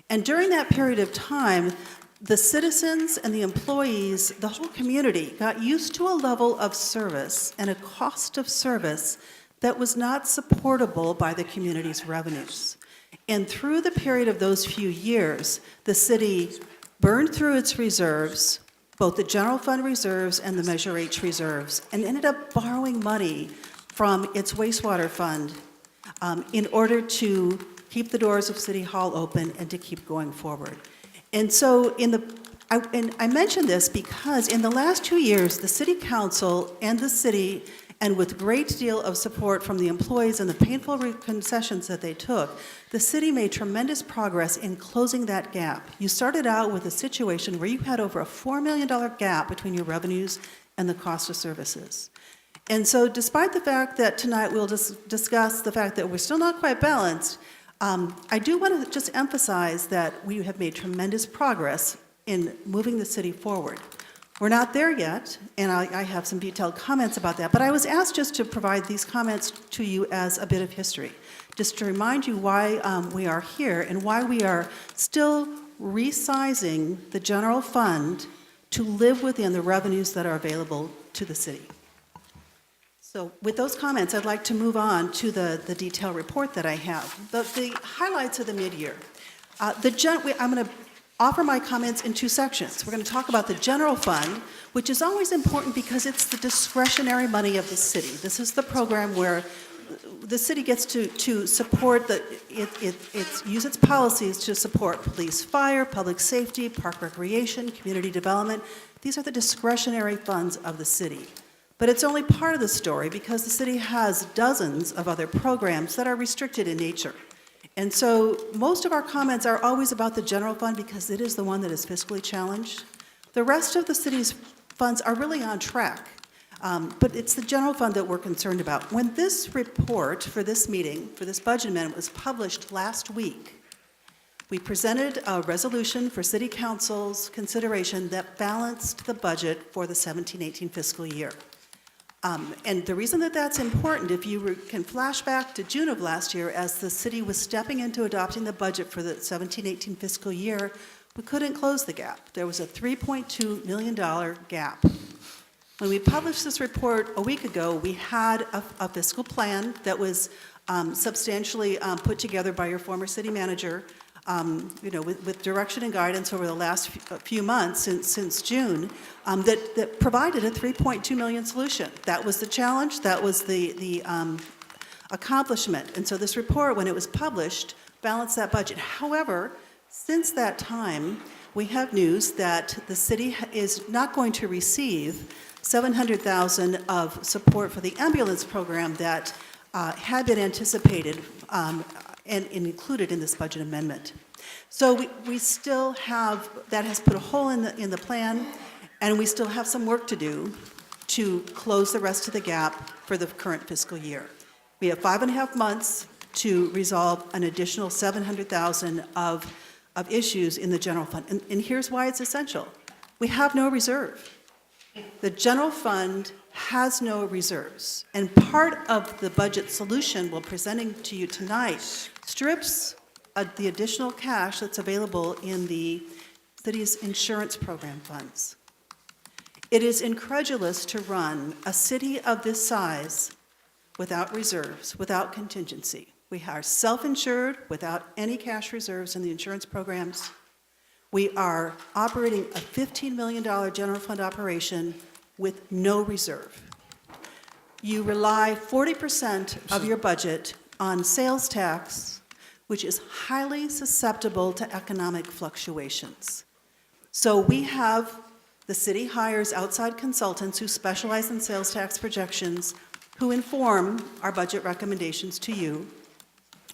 And during that period of time, the citizens and the employees, the whole community, got used to a level of service and a cost of service that was not supportable by the community's revenues. And through the period of those few years, the city burned through its reserves, both the general fund reserves and the Measure H reserves, and ended up borrowing money from its wastewater fund in order to keep the doors of City Hall open and to keep going forward. And so I mention this because in the last 2 years, the City Council and the city, and with great deal of support from the employees and the painful concessions that they took, the city made tremendous progress in closing that gap. You started out with a situation where you had over a $4 million gap between your revenues and the cost of services. And so despite the fact that tonight we'll discuss the fact that we're still not quite balanced, I do want to just emphasize that we have made tremendous progress in moving the city forward. We're not there yet, and I have some detailed comments about that, but I was asked just to provide these comments to you as a bit of history, just to remind you why we are here and why we are still resizing the general fund to live within the revenues that are available to the city. So with those comments, I'd like to move on to the detailed report that I have. The highlights of the mid-year. I'm going to offer my comments in two sections. We're going to talk about the general fund, which is always important because it's the discretionary money of the city. This is the program where the city gets to support, use its policies to support police, fire, public safety, park recreation, community development. These are the discretionary funds of the city. But it's only part of the story because the city has dozens of other programs that are restricted in nature. And so most of our comments are always about the general fund because it is the one that is fiscally challenged. The rest of the city's funds are really on track, but it's the general fund that we're concerned about. When this report for this meeting, for this budget amendment, was published last week, we presented a resolution for City Council's consideration that balanced the budget for the 17-18 fiscal year. And the reason that that's important, if you can flash back to June of last year, as the city was stepping into adopting the budget for the 17-18 fiscal year, we couldn't close the gap. There was a $3.2 million gap. When we published this report a week ago, we had a fiscal plan that was substantially put together by your former city manager, with direction and guidance over the last few months since June, that provided a $3.2 million solution. That was the challenge. That was the accomplishment. And so this report, when it was published, balanced that budget. However, since that time, we have news that the city is not going to receive $700,000 of support for the ambulance program that had been anticipated and included in this budget amendment. So we still have, that has put a hole in the plan, and we still have some work to do to close the rest of the gap for the current fiscal year. We have 5.5 months to resolve an additional $700,000 of issues in the general fund. And here's why it's essential. We have no reserve. The general fund has no reserves. And part of the budget solution we're presenting to you tonight strips the additional cash that's available in the city's insurance program funds. It is incredulous to run a city of this size without reserves, without contingency. We are self-insured without any cash reserves in the insurance programs. We are operating a $15 million general fund operation with no reserve. You rely 40% of your budget on sales tax, which is highly susceptible to economic fluctuations. So we have, the city hires outside consultants who specialize in sales tax projections, who inform our budget recommendations to you.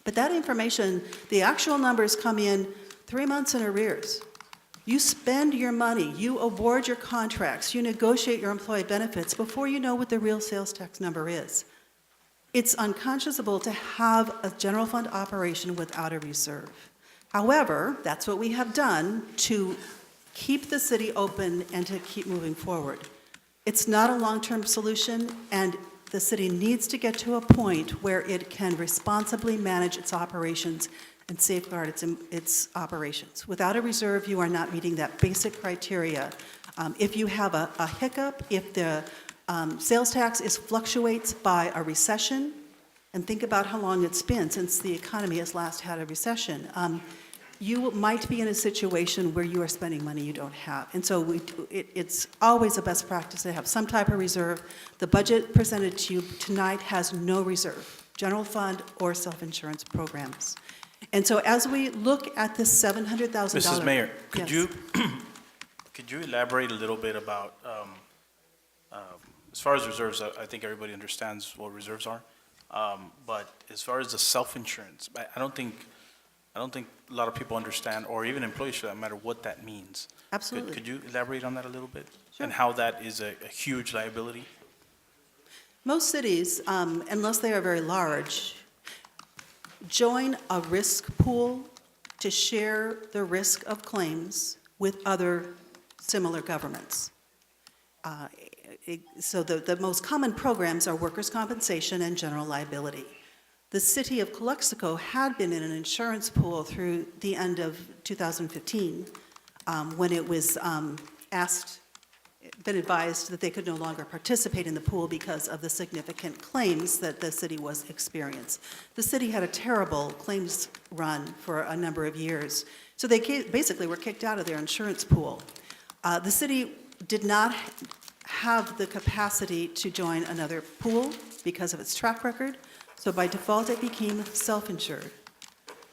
But that information, the actual numbers come in 3 months in arrears. You spend your money, you award your contracts, you negotiate your employee benefits before you know what the real sales tax number is. It's unconscionable to have a general fund operation without a reserve. However, that's what we have done to keep the city open and to keep moving forward. It's not a long-term solution, and the city needs to get to a point where it can responsibly manage its operations and safeguard its operations. Without a reserve, you are not meeting that basic criteria. If you have a hiccup, if the sales tax fluctuates by a recession, and think about how long it's been since the economy has last had a recession, you might be in a situation where you are spending money you don't have. And so it's always a best practice to have some type of reserve. The budget presented to you tonight has no reserve, general fund or self-insurance programs. And so as we look at this $700,000. Mrs. Mayor, could Yes. could you elaborate a little bit about, as far as reserves, I think everybody understands what reserves are. But as far as the self-insurance, I don't think a lot of people understand, or even employees for that matter, what that means. Absolutely. Could you elaborate on that a little bit? Sure. And how that is a huge liability? Most cities, unless they are very large, join a risk pool to share the risk of claims with other similar governments. So the most common programs are workers' compensation and general liability. The city of Calexico had been in an insurance pool through the end of 2015 when it was been advised that they could no longer participate in the pool because of the significant claims that the city was experiencing. The city had a terrible claims run for a number of years, so they basically were kicked out of their insurance pool. The city did not have the capacity to join another pool because of its track record, so by default it became self-insured,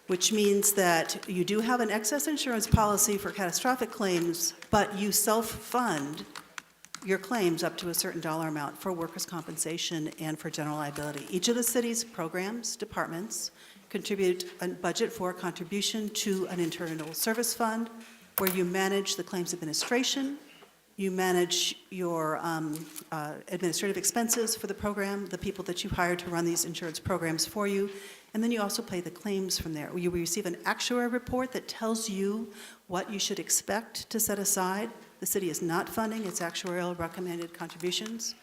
which means that you do have an excess insurance policy for catastrophic claims, but you self-fund your claims up to a certain dollar amount for workers' compensation and for general liability. Each of the city's programs, departments, contribute a budget for contribution to an internal service fund where you manage the claims administration, you manage your administrative expenses for the program, the people that you hire to run these insurance programs for you, and then you also pay the claims from there. You receive an actuary report that tells you what you should expect to set aside. The city is not funding its actuarial recommended contributions.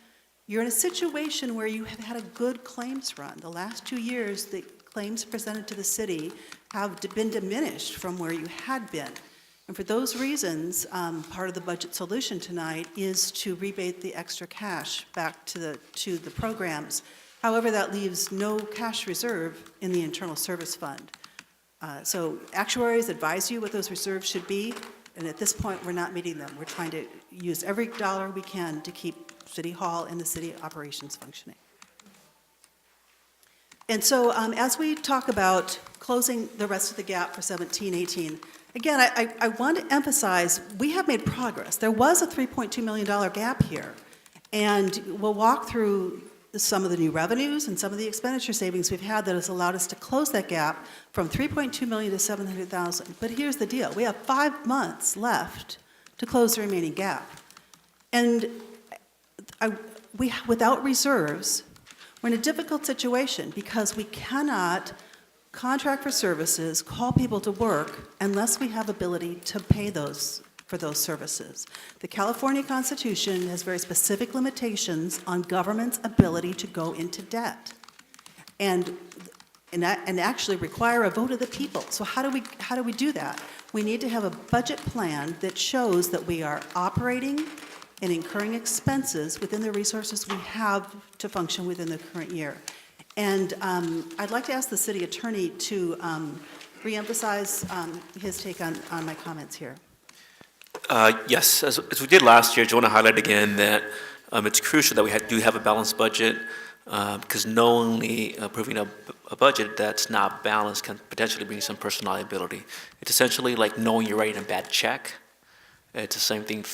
You're in a situation where you have had a good claims run. The last 2 years, the claims presented to the city have been diminished from where you had been. And for those reasons, part of the budget solution tonight is to rebate the extra cash back to the programs. However, that leaves no cash reserve in the internal service fund. So actuaries advise you what those reserves should be, and at this point, we're not meeting them. We're trying to use every dollar we can to keep City Hall and the city operations functioning. And so as we talk about closing the rest of the gap for 17-18, again, I want to emphasize we have made progress. There was a $3.2 million gap here, and we'll walk through some of the new revenues and some of the expenditure savings we've had that has allowed us to close that gap from $3.2 million to $700,000. But here's the deal. We have 5 months left to close the remaining gap. And without reserves, we're in a difficult situation because we cannot contract for services, call people to work, unless we have ability to pay for those services. The California Constitution has very specific limitations on government's ability to go into debt and actually require a vote of the people. So how do we do that? We need to have a budget plan that shows that we are operating and incurring expenses within the resources we have to function within the current year. And I'd like to ask the city attorney to reemphasize his take on my comments here. Yes, as we did last year, I want to highlight again that it's crucial that we do have a balanced budget because knowingly approving a budget that's not balanced can potentially bring some personal liability. It's essentially like knowing you're writing a bad check. It's the same thing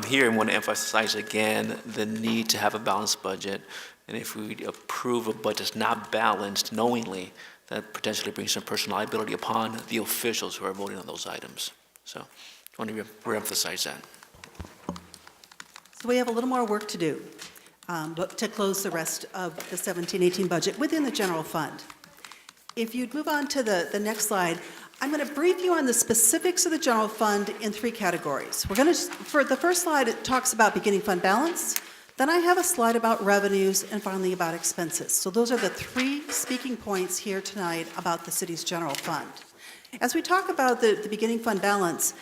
here. I want to emphasize again the need to have a balanced budget. And if we approve a budget that's not balanced knowingly, that potentially brings some personal liability upon the officials who are voting on those items. So I want to reemphasize that. So we have a little more work to do to close the rest of the 17-18 budget within the general fund. If you'd move on to the next slide, I'm going to brief you on the specifics of the general fund in 3 categories. For the first slide, it talks about beginning fund balance. Then I have a slide about revenues and finally about expenses. So those are the 3 speaking points here tonight about the city's general fund. As we talk about the beginning fund balance,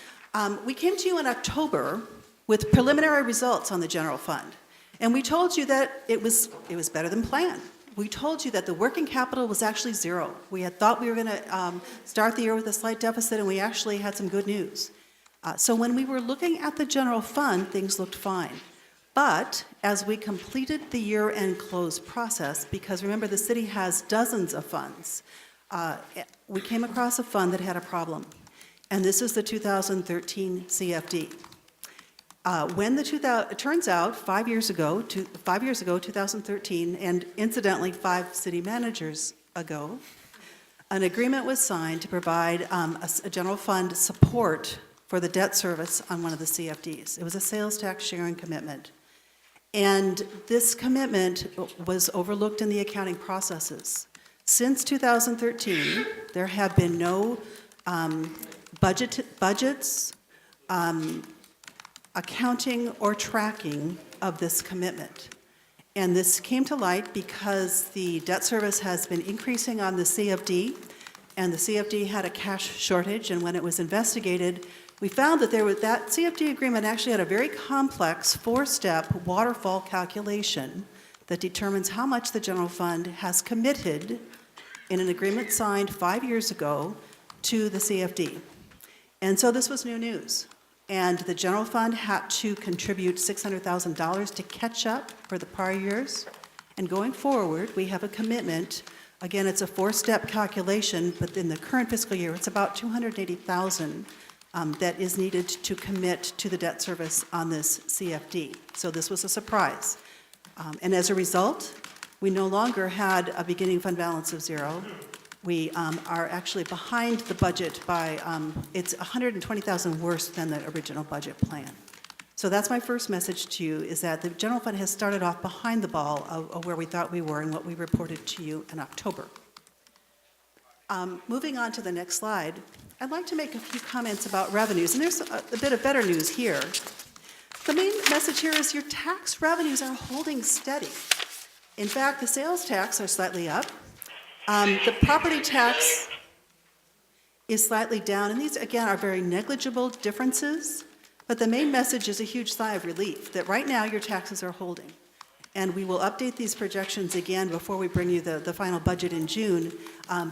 we came to you in October with preliminary results on the general fund. And we told you that it was better than planned. We told you that the working capital was actually zero. We had thought we were going to start the year with a slight deficit, and we actually had some good news. So when we were looking at the general fund, things looked fine. But as we completed the year-end close process, because remember the city has dozens of funds, we came across a fund that had a problem. And this is the 2013 CFD. It turns out 5 years ago, 2013, and incidentally 5 city managers ago, an agreement was signed to provide a general fund support for the debt service on one of the CFDs. It was a sales tax sharing commitment. And this commitment was overlooked in the accounting processes. Since 2013, there have been no budgets, accounting, or tracking of this commitment. And this came to light because the debt service has been increasing on the CFD, and the CFD had a cash shortage, and when it was investigated, we found that that CFD agreement actually had a very complex 4-step waterfall calculation that determines how much the general fund has committed in an agreement signed 5 years ago to the CFD. And so this was new news. And the general fund had to contribute $600,000 to catch up for the prior years. And going forward, we have a commitment. Again, it's a 4-step calculation, but in the current fiscal year, it's about $280,000 that is needed to commit to the debt service on this CFD. So this was a surprise. And as a result, we no longer had a beginning fund balance of zero. We are actually behind the budget by, it's $120,000 worse than the original budget plan. So that's my first message to you, is that the general fund has started off behind the ball of where we thought we were and what we reported to you in October. Moving on to the next slide, I'd like to make a few comments about revenues, and there's a bit of better news here. The main message here is your tax revenues are holding steady. In fact, the sales tax are slightly up. The property tax is slightly down, and these, again, are very negligible differences, but the main message is a huge sigh of relief, that right now your taxes are holding. And we will update these projections again before we bring you the final budget in June,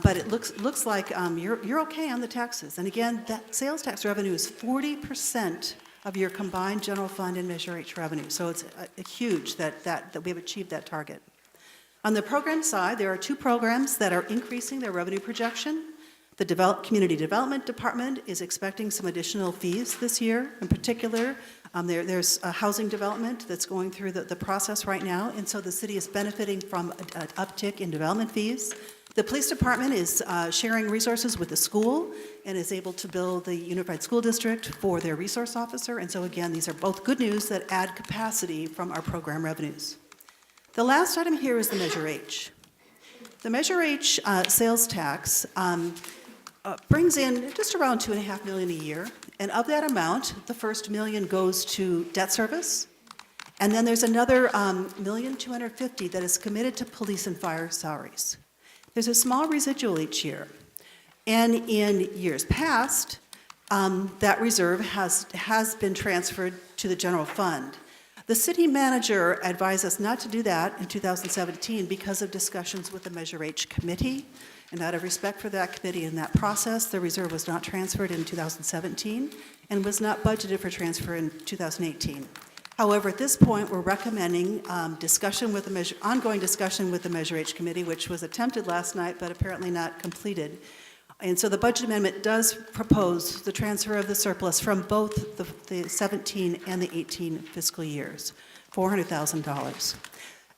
but it looks like you're okay on the taxes. And again, that sales tax revenue is 40% of your combined general fund and Measure H revenue, so it's huge that we have achieved that target. On the program side, there are 2 programs that are increasing their revenue projection. The Community Development Department is expecting some additional fees this year. In particular, there's a housing development that's going through the process right now, and so the city is benefiting from an uptick in development fees. The police department is sharing resources with the school and is able to build the Unified School District for their resource officer, and so again, these are both good news that add capacity from our program revenues. The last item here is the Measure H. The Measure H sales tax brings in just around $2.5 million a year, and of that amount, the first $1 million goes to debt service, and then there's another $1,250,000 that is committed to police and fire salaries. There's a small residual each year, and in years past, that reserve has been transferred to the general fund. The city manager advised us not to do that in 2017 because of discussions with the Measure H committee. And out of respect for that committee and that process, the reserve was not transferred in 2017 and was not budgeted for transfer in 2018. However, at this point, we're recommending ongoing discussion with the Measure H committee, which was attempted last night but apparently not completed. And so the budget amendment does propose the transfer of the surplus from both the 17 and the 18 fiscal years, $400,000.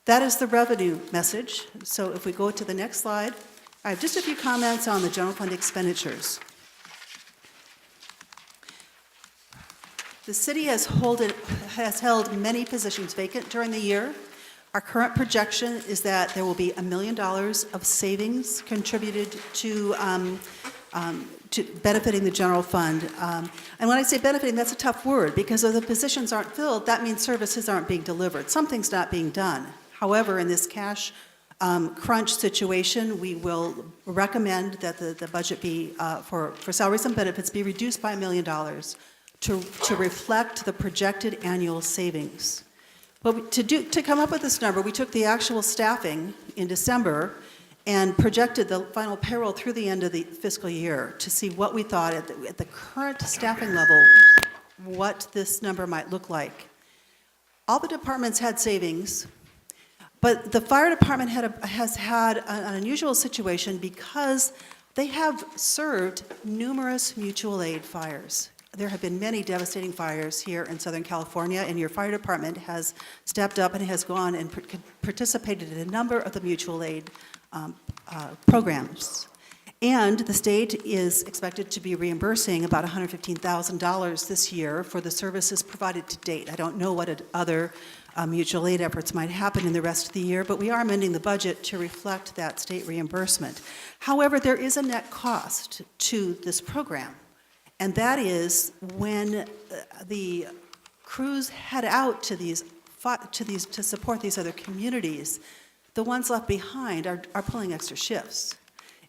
That is the revenue message. So if we go to the next slide, I have just a few comments on the general fund expenditures. The city has held many positions vacant during the year. Our current projection is that there will be $1 million of savings contributed to benefiting the general fund. And when I say benefiting, that's a tough word, because if the positions aren't filled, that means services aren't being delivered. Something's not being done. However, in this cash crunch situation, we will recommend that the budget be, for salaries and benefits, be reduced by $1 million to reflect the projected annual savings. But to come up with this number, we took the actual staffing in December and projected the final payroll through the end of the fiscal year to see what we thought at the current staffing level, what this number might look like. All the departments had savings, but the fire department has had an unusual situation because they have served numerous mutual aid fires. There have been many devastating fires here in Southern California, and your fire department has stepped up and has gone and participated in a number of the mutual aid programs. And the state is expected to be reimbursing about $115,000 this year for the services provided to date. I don't know what other mutual aid efforts might happen in the rest of the year, but we are amending the budget to reflect that state reimbursement. However, there is a net cost to this program. And that is when the crews head out to support these other communities, the ones left behind are pulling extra shifts.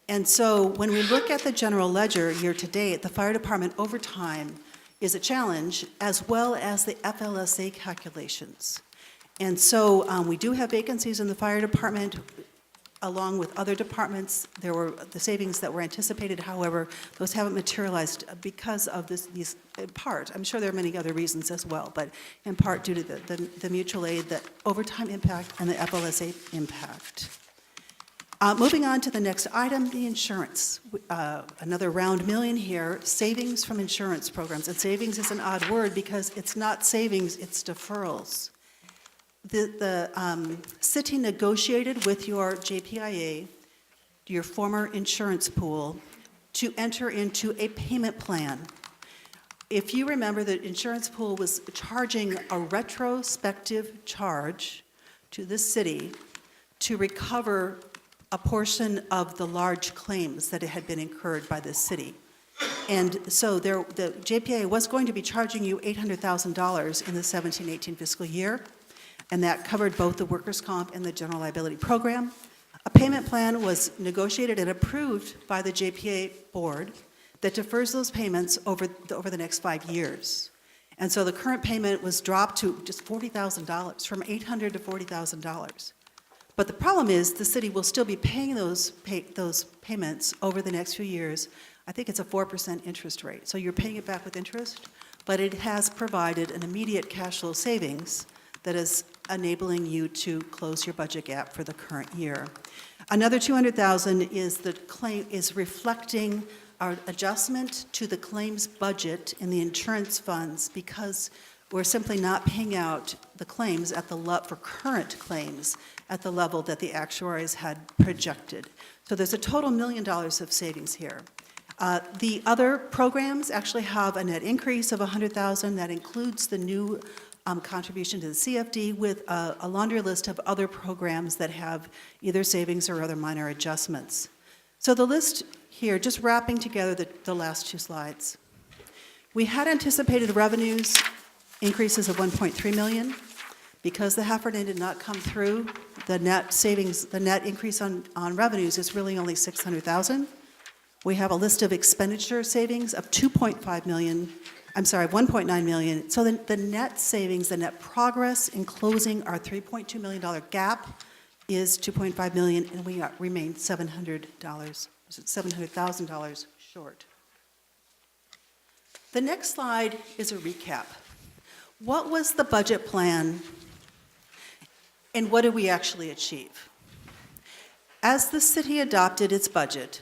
And so when we look at the general ledger year to date, the fire department overtime is a challenge, as well as the FLSA calculations. And so we do have vacancies in the fire department. Along with other departments, there were the savings that were anticipated. However, those haven't materialized because of these, in part, I'm sure there are many other reasons as well, but in part due to the mutual aid, the overtime impact, and the FLSA impact. Moving on to the next item, the insurance. Another round million here, savings from insurance programs. And savings is an odd word because it's not savings, it's deferrals. The city negotiated with your JPIA, your former insurance pool, to enter into a payment plan. If you remember, the insurance pool was charging a retrospective charge to the city to recover a portion of the large claims that had been incurred by the city. And so the JPIA was going to be charging you $800,000 in the 17-18 fiscal year, and that covered both the workers' comp and the general liability program. A payment plan was negotiated and approved by the JPA board that defers those payments over the next 5 years. And so the current payment was dropped to just $40,000, from $800,000 to $40,000. But the problem is the city will still be paying those payments over the next few years. I think it's a 4% interest rate. So you're paying it back with interest, but it has provided an immediate cash flow savings that is enabling you to close your budget gap for the current year. Another $200,000 is reflecting our adjustment to the claims budget in the insurance funds because we're simply not paying out the claims for current claims at the level that the actuaries had projected. So there's a total $1 million of savings here. The other programs actually have a net increase of $100,000 that includes the new contribution to the CFD with a laundry list of other programs that have either savings or other minor adjustments. So the list here, just wrapping together the last two slides. We had anticipated revenues increases of $1.3 million. Because the Heffernan did not come through, the net savings, the net increase on revenues is really only $600,000. We have a list of expenditure savings of $1.9 million. So the net savings, the net progress in closing our $3.2 million gap is $2.5 million, and we remain $700,000 short. The next slide is a recap. What was the budget plan, and what did we actually achieve? As the city adopted its budget,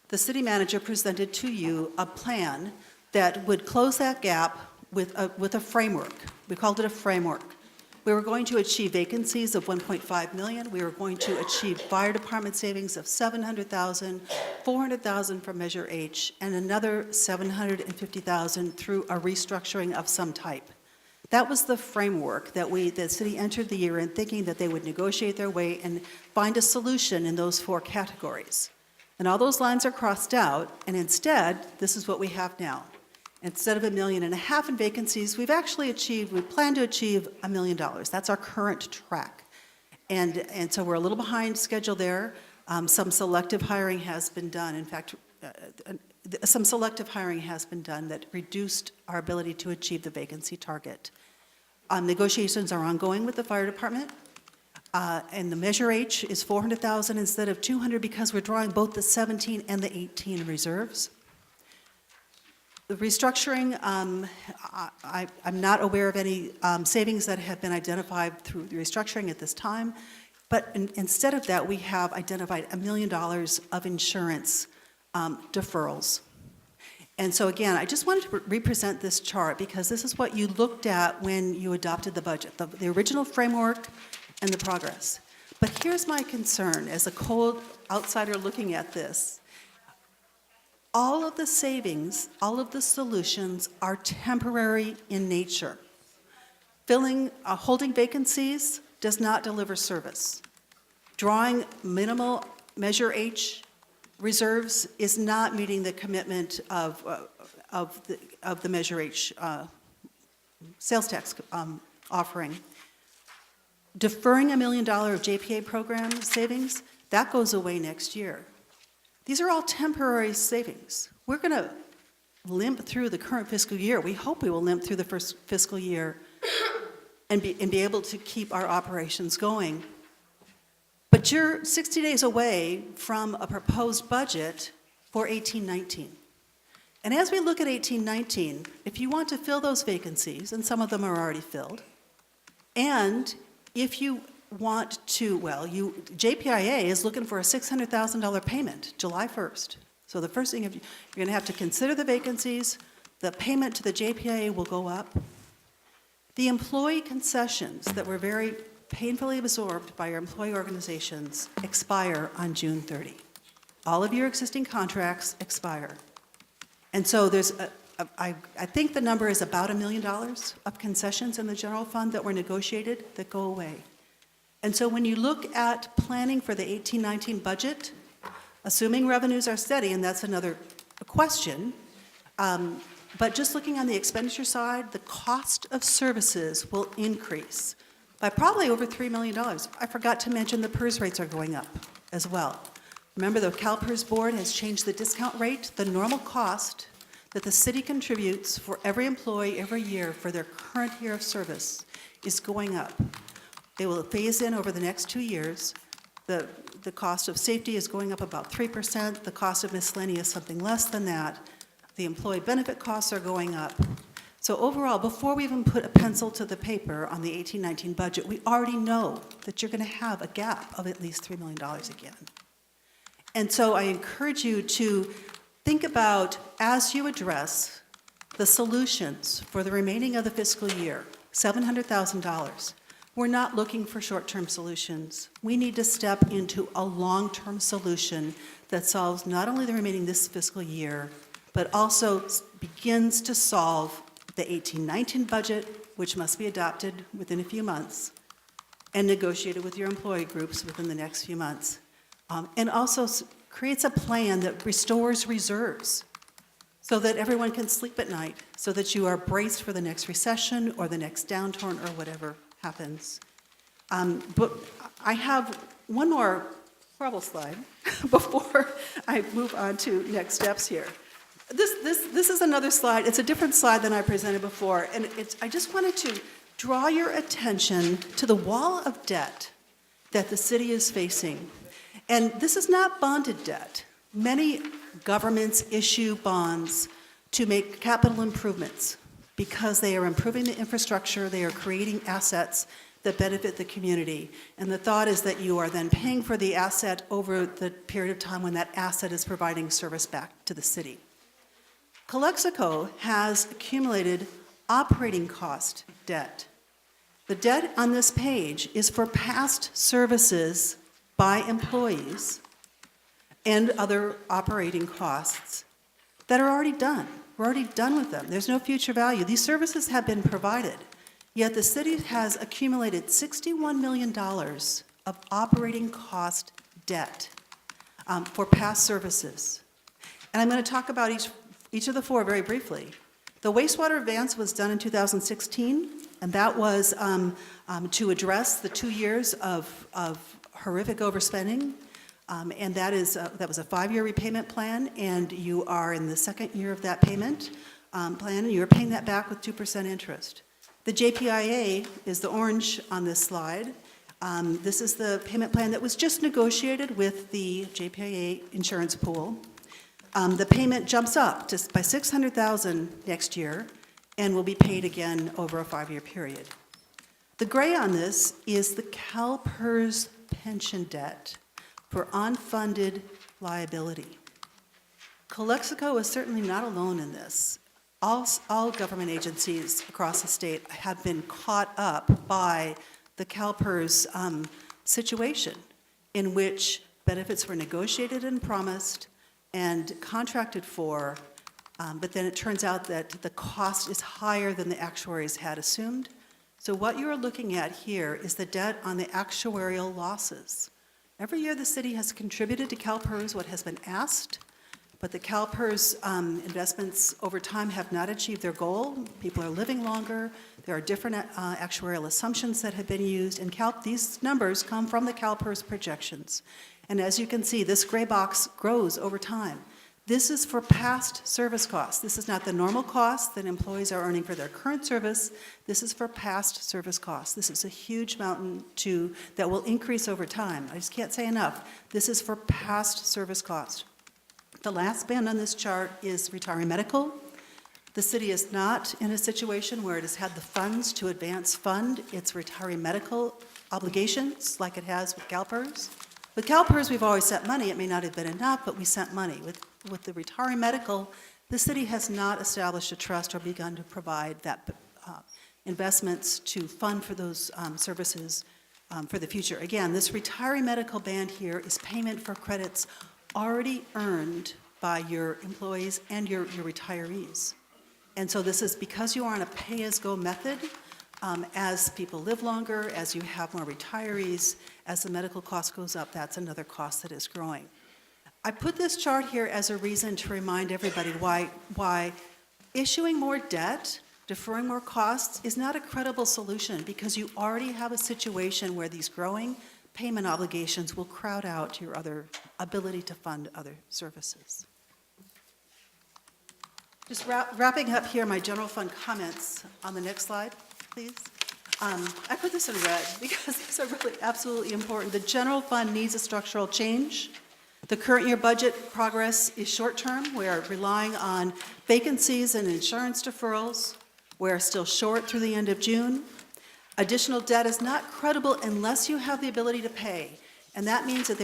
the city manager presented to you a plan that would close that gap with a framework. We called it a framework. We were going to achieve vacancies of $1.5 million. We were going to achieve fire department savings of $700,000, $400,000 from Measure H, and another $750,000 through a restructuring of some type. That was the framework that the city entered the year in, thinking that they would negotiate their way and find a solution in those four categories. And all those lines are crossed out, and instead, this is what we have now. Instead of $1.5 million in vacancies, we plan to achieve $1 million. That's our current track. And so we're a little behind schedule there. Some selective hiring has been done. In fact, some selective hiring has been done that reduced our ability to achieve the vacancy target. Negotiations are ongoing with the fire department, and the Measure H is 400,000 instead of 200 because we're drawing both the 17 and the 18 reserves. The restructuring, I'm not aware of any savings that have been identified through the restructuring at this time, but instead of that, we have identified $1 million of insurance deferrals. And so again, I just wanted to represent this chart because this is what you looked at when you adopted the budget, the original framework and the progress. But here's my concern as a cold outsider looking at this. All of the savings, all of the solutions are temporary in nature. Holding vacancies does not deliver service. Drawing minimal Measure H reserves is not meeting the commitment of the Measure H sales tax offering. Deferring $1 million of JPA program savings, that goes away next year. These are all temporary savings. We're going to limp through the current fiscal year. We hope we will limp through the first fiscal year and be able to keep our operations going. But you're 60 days away from a proposed budget for 18-19. And as we look at 18-19, if you want to fill those vacancies, and some of them are already filled, and if you want to, JPIA is looking for a $600,000 payment July 1st. So the first thing, you're going to have to consider the vacancies. The payment to the JPIA will go up. The employee concessions that were very painfully absorbed by your employee organizations expire on June 30. All of your existing contracts expire. And so there's, I think the number is about $1 million of concessions in the general fund that were negotiated that go away. And so when you look at planning for the 18-19 budget, assuming revenues are steady, and that's another question, but just looking on the expenditure side, the cost of services will increase by probably over $3 million. I forgot to mention the PERS rates are going up as well. Remember, the CalPERS board has changed the discount rate. The normal cost that the city contributes for every employee every year for their current year of service is going up. They will phase in over the next 2 years. The cost of safety is going up about 3%. The cost of miscellaneous something less than that. The employee benefit costs are going up. So overall, before we even put a pencil to the paper on the 18-19 budget, we already know that you're going to have a gap of at least $3 million again. And so I encourage you to think about, as you address the solutions for the remaining of the fiscal year, $700,000. We're not looking for short-term solutions. We need to step into a long-term solution that solves not only the remaining this fiscal year, but also begins to solve the 18-19 budget, which must be adopted within a few months, and negotiated with your employee groups within the next few months. And also creates a plan that restores reserves so that everyone can sleep at night, so that you are braced for the next recession or the next downturn or whatever happens. But I have one more horrible slide before I move on to next steps here. This is another slide. It's a different slide than I presented before, and I just wanted to draw your attention to the wall of debt that the city is facing. And this is not bonded debt. Many governments issue bonds to make capital improvements because they are improving the infrastructure, they are creating assets that benefit the community. And the thought is that you are then paying for the asset over the period of time when that asset is providing service back to the city. Calexico has accumulated operating cost debt. The debt on this page is for past services by employees and other operating costs that are already done. We're already done with them. There's no future value. These services have been provided, yet the city has accumulated $61 million of operating cost debt for past services. And I'm going to talk about each of the four very briefly. The wastewater advance was done in 2016. And that was to address the 2 years of horrific overspending. And that was a 5-year repayment plan, and you are in the second year of that payment plan, and you're paying that back with 2% interest. The JPIA is the orange on this slide. This is the payment plan that was just negotiated with the JPIA insurance pool. The payment jumps up by $600,000 next year and will be paid again over a 5-year period. The gray on this is the CalPERS pension debt for unfunded liability. Calexico is certainly not alone in this. All government agencies across the state have been caught up by the CalPERS situation in which benefits were negotiated and promised and contracted for, but then it turns out that the cost is higher than the actuaries had assumed. So what you're looking at here is the debt on the actuarial losses. Every year the city has contributed to CalPERS what has been asked, but the CalPERS investments over time have not achieved their goal. People are living longer. There are different actuarial assumptions that have been used, and these numbers come from the CalPERS projections. And as you can see, this gray box grows over time. This is for past service costs. This is not the normal cost that employees are earning for their current service. This is for past service costs. This is a huge mountain that will increase over time. I just can't say enough. This is for past service costs. The last band on this chart is retiree medical. The city is not in a situation where it has had the funds to fund its retiree medical obligations like it has with CalPERS. With CalPERS, we've always sent money. It may not have been enough, but we sent money. With the retiree medical, the city has not established a trust or begun to provide that investments to fund for those services for the future. Again, this retiree medical band here is payment for credits already earned by your employees and your retirees. And so this is because you are on a pay-as-go method. As people live longer, as you have more retirees, as the medical cost goes up, that's another cost that is growing. I put this chart here as a reason to remind everybody why issuing more debt, deferring more costs, is not a credible solution, because you already have a situation where these growing payment obligations will crowd out your other ability to fund other services. Just wrapping up here my general fund comments on the next slide, please. I put this in red because these are really absolutely important. The general fund needs a structural change. The current year budget progress is short-term. We are relying on vacancies and insurance deferrals. We're still short through the end of June. Additional debt is not credible unless you have the ability to pay. And that means that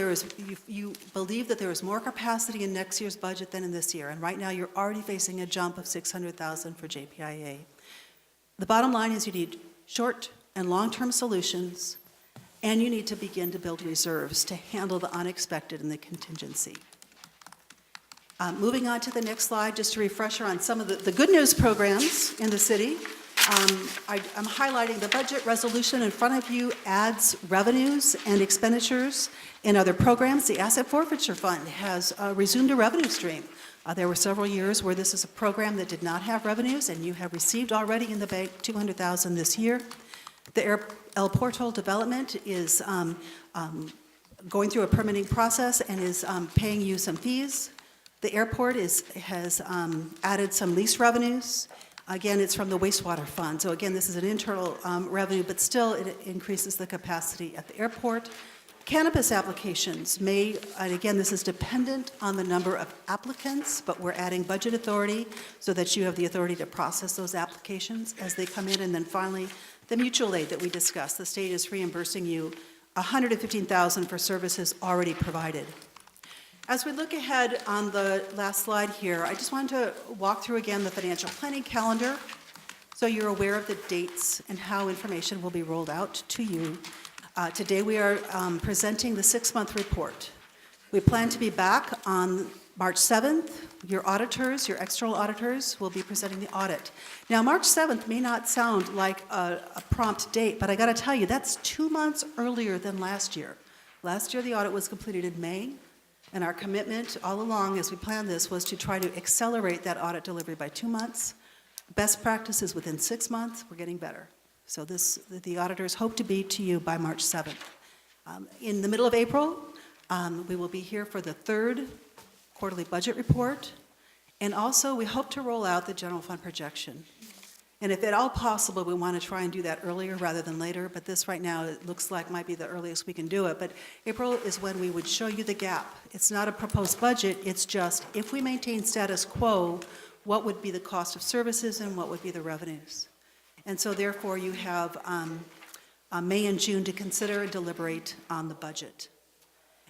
you believe that there is more capacity in next year's budget than in this year. And right now, you're already facing a jump of $600,000 for JPIA. The bottom line is you need short and long-term solutions, and you need to begin to build reserves to handle the unexpected and the contingency. Moving on to the next slide, just a refresher on some of the good news programs in the city. I'm highlighting the budget resolution in front of you adds revenues and expenditures in other programs. The Asset Forfeiture Fund has resumed a revenue stream. There were several years where this is a program that did not have revenues, and you have received already in the bank $200,000 this year. The El Portal development is going through a permitting process and is paying you some fees. The airport has added some lease revenues. Again, it's from the wastewater fund. So again, this is an internal revenue, but still it increases the capacity at the airport. Cannabis applications may, and again, this is dependent on the number of applicants, but we're adding budget authority so that you have the authority to process those applications as they come in. And then finally, the mutual aid that we discussed. The state is reimbursing you $115,000 for services already provided. As we look ahead on the last slide here, I just wanted to walk through again the financial planning calendar so you're aware of the dates and how information will be rolled out to you. Today we are presenting the 6-month report. We plan to be back on March 7th. Your auditors, your external auditors, will be presenting the audit. Now, March 7th may not sound like a prompt date, but I got to tell you, that's 2 months earlier than last year. Last year, the audit was completed in May. And our commitment all along as we planned this was to try to accelerate that audit delivery by 2 months. Best practices within 6 months, we're getting better. So the auditors hope to be to you by March 7th. In the middle of April, we will be here for the third quarterly budget report, and also we hope to roll out the general fund projection. And if at all possible, we want to try and do that earlier rather than later, but this right now, it looks like might be the earliest we can do it. But April is when we would show you the gap. It's not a proposed budget, it's just if we maintain status quo, what would be the cost of services and what would be the revenues? And so therefore, you have May and June to consider and deliberate on the budget.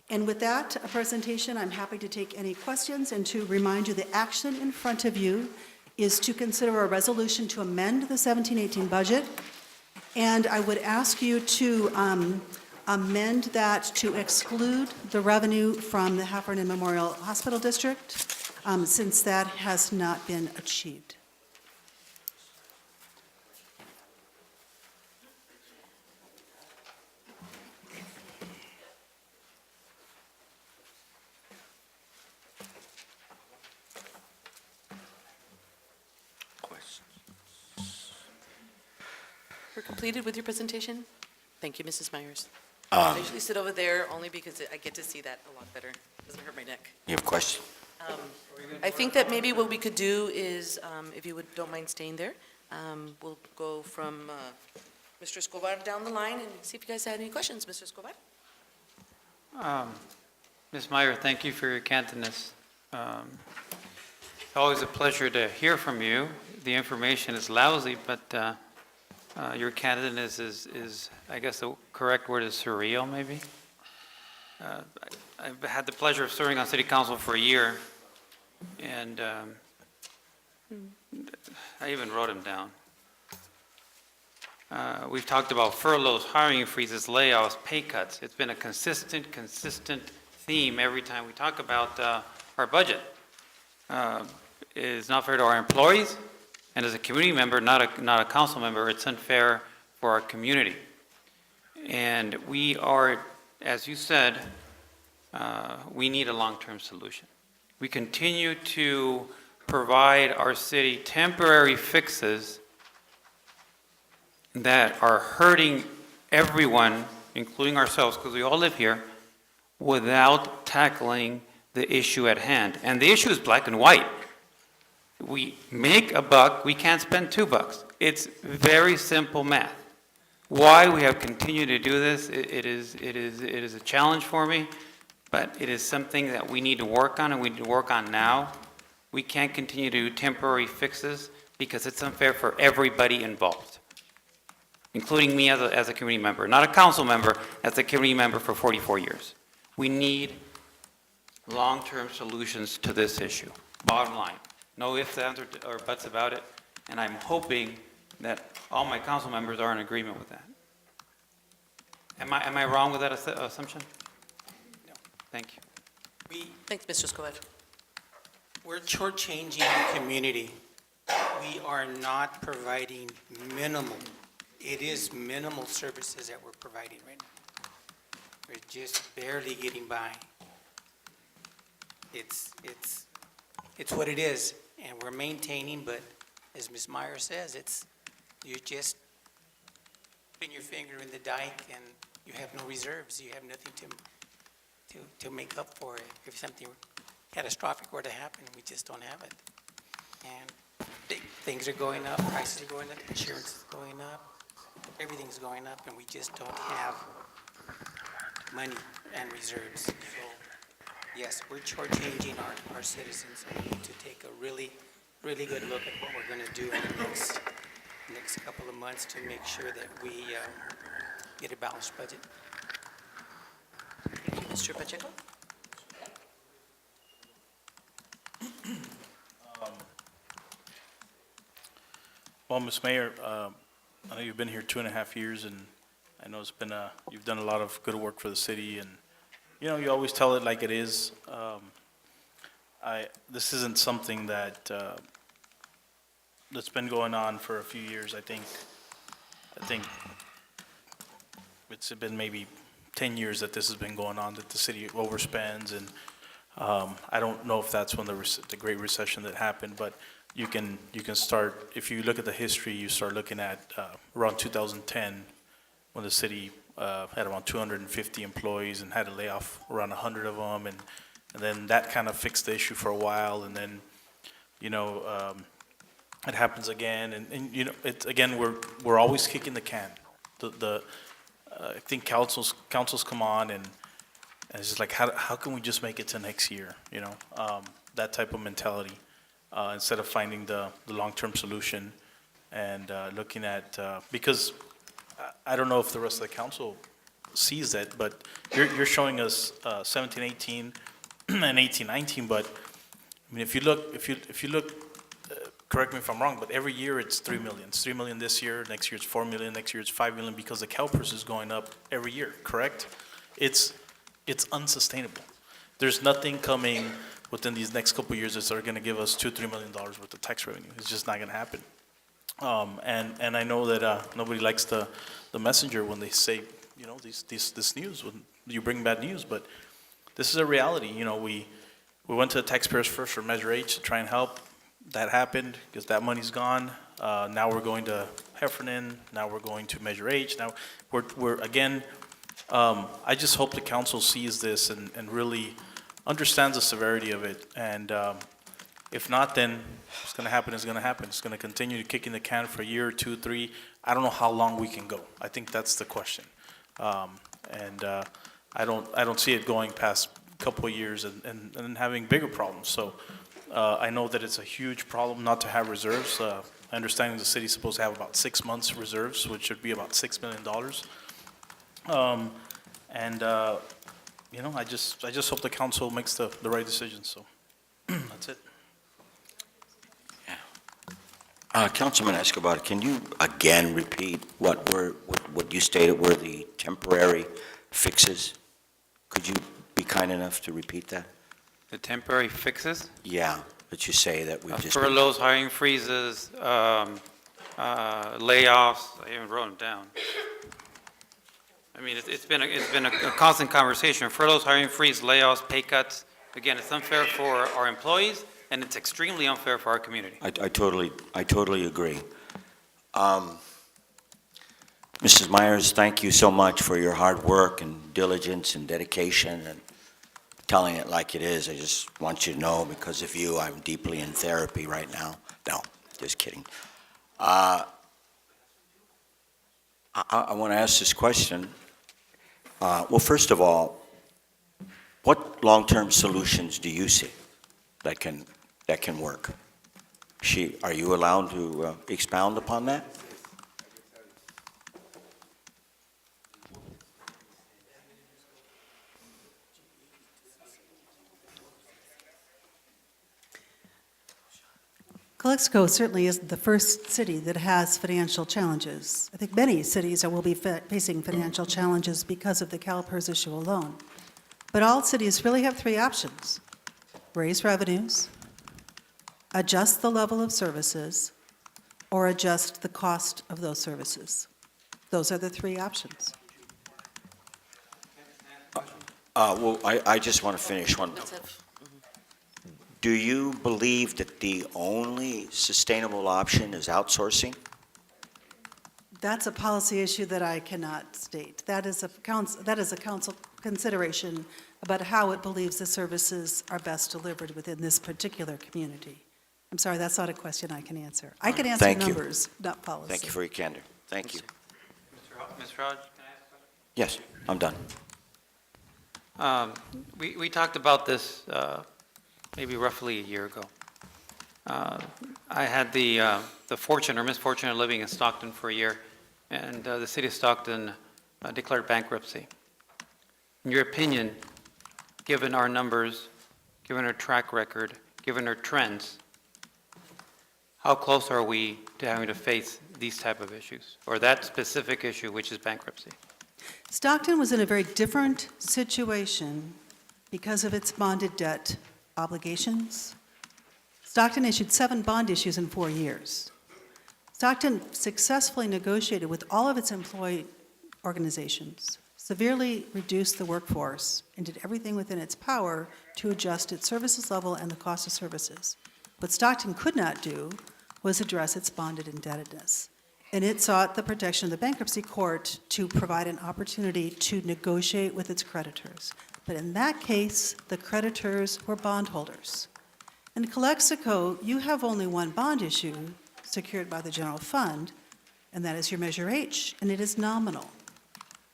And with that presentation, I'm happy to take any questions and to remind you the action in front of you is to consider a resolution to amend the 17-18 budget. And I would ask you to amend that to exclude the revenue from the Heffernan Memorial Hospital District, since that has not been achieved. We're completed with your presentation? Thank you, Mrs. Myers. I usually sit over there only because I get to see that a lot better. Doesn't hurt my neck. You have a question? I think that maybe what we could do is, if you don't mind staying there, we'll go from Mr. Escobar down the line and see if you guys had any questions. Mr. Escobar? Ms. Meyer, thank you for your candidness. Always a pleasure to hear from you. The information is lousy, but your candidness is, I guess the correct word is surreal, maybe? I've had the pleasure of serving on city council for a year, and I even wrote him down. We've talked about furloughs, hiring freezes, layoffs, pay cuts. It's been a consistent theme every time we talk about our budget. It is not fair to our employees, and as a community member, not a council member, it's unfair for our community. And we are, as you said, we need a long-term solution. We continue to provide our city temporary fixes that are hurting everyone, including ourselves, because we all live here, without tackling the issue at hand. And the issue is black and white. We make $1, we can't spend $2. It's very simple math. Why we have continued to do this, it is a challenge for me, but it is something that we need to work on, and we need to work on now. We can't continue to do temporary fixes because it's unfair for everybody involved, including me as a community member, not a council member, as a community member for 44 years. We need long-term solutions to this issue, bottom line. No ifs, ands, or buts about it, and I'm hoping that all my council members are in agreement with that. Am I wrong with that assumption? No. Thank you. Thanks, Mr. Escobar. We're shortchanging our community. We are not providing minimal. It is minimal services that we're providing right now. We're just barely getting by. It's what it is, and we're maintaining, but as Ms. Meyer says, you're just putting your finger in the dike and you have no reserves. You have nothing to make up for it. If something catastrophic were to happen, we just don't have it. And things are going up, prices are going up, insurance is going up, everything's going up, and we just don't have money and reserves. So, yes, we're shortchanging our citizens, and we need to take a really good look at what we're going to do in the next couple of months to make sure that we get a balanced budget. Thank you, Mr. Pacheco. Well, Ms. Mayor, I know you've been here 2.5 years, and I know it's been you've done a lot of good work for the city, and you know, you always tell it like it is. This isn't something that that's been going on for a few years. I think it's been maybe 10 years that this has been going on, that the city overspends, and I don't know if that's when the Great Recession that happened, but you can start, if you look at the history, you start looking at around 2010, when the city had around 250 employees and had to lay off around 100 of them, and then that kind of fixed the issue for a while, and then, it happens again, and it's, again, we're always kicking the can. I think councils come on, and it's just like, how can we just make it to next year, that type of mentality, instead of finding the long-term solution and looking at, because I don't know if the rest of the council sees that, but you're showing us 17, 18, and 18, 19, but, I mean, if you look, correct me if I'm wrong, but every year it's 3 million. It's 3 million this year, next year it's 4 million, next year it's 5 million, because the CalPERS is going up every year, correct? It's unsustainable. There's nothing coming within these next couple of years that are going to give us $2-3 million worth of tax revenue. It's just not going to happen. And I know that nobody likes the messenger when they say, this news, when you bring bad news, but this is a reality. We went to the taxpayers first for Measure H to try and help. That happened because that money's gone. Now we're going to Heffernan. Now we're going to Measure H. Now we're again, I just hope the council sees this and really understands the severity of it. And if not, then what's going to happen is going to happen. It's going to continue to kick in the can for a year, 2, 3. I don't know how long we can go. I think that's the question. And I don't see it going past a couple of years and having bigger problems. So I know that it's a huge problem not to have reserves. I understand the city's supposed to have about 6 months reserves, which should be about $6 million. I just hope the council makes the right decision. So that's it. Councilman Escobar, can you again repeat what you stated were the temporary fixes? Could you be kind enough to repeat that? The temporary fixes? Yeah, that you say that we've just. Furloughs, hiring freezes, layoffs, I even wrote them down. I mean, it's been a constant conversation. Furloughs, hiring freeze, layoffs, pay cuts. Again, it's unfair for our employees, and it's extremely unfair for our community. I totally agree. Mrs. Myers, thank you so much for your hard work and diligence and dedication and telling it like it is. I just want you to know, because of you, I'm deeply in therapy right now. No, just kidding. I want to ask this question. Well, first of all, what long-term solutions do you see that can work? Are you allowed to expound upon that? Calexico certainly isn't the first city that has financial challenges. I think many cities will be facing financial challenges because of the CalPERS issue alone. But all cities really have 3 options: raise revenues, adjust the level of services, or adjust the cost of those services. Those are the 3 options. Well, I just want to finish one. Do you believe that the only sustainable option is outsourcing? That's a policy issue that I cannot state. That is a council consideration about how it believes the services are best delivered within this particular community. I'm sorry, that's not a question I can answer. I can answer numbers, not policy. Thank you for your candor. Thank you. Mr. Hodge, can I ask a question? Yes, I'm done. We talked about this maybe roughly a year ago. I had the fortune or misfortune of living in Stockton for a year, and the city of Stockton declared bankruptcy. In your opinion, given our numbers, given our track record, given our trends, how close are we to having to face these type of issues, or that specific issue, which is bankruptcy? Stockton was in a very different situation because of its bonded debt obligations. Stockton issued 7 bond issues in 4 years. Stockton successfully negotiated with all of its employee organizations, severely reduced the workforce, and did everything within its power to adjust its services level and the cost of services. What Stockton could not do was address its bonded indebtedness. And it sought the protection of the bankruptcy court to provide an opportunity to negotiate with its creditors. But in that case, the creditors were bondholders. In Calexico, you have only one bond issue secured by the general fund, and that is your Measure H, and it is nominal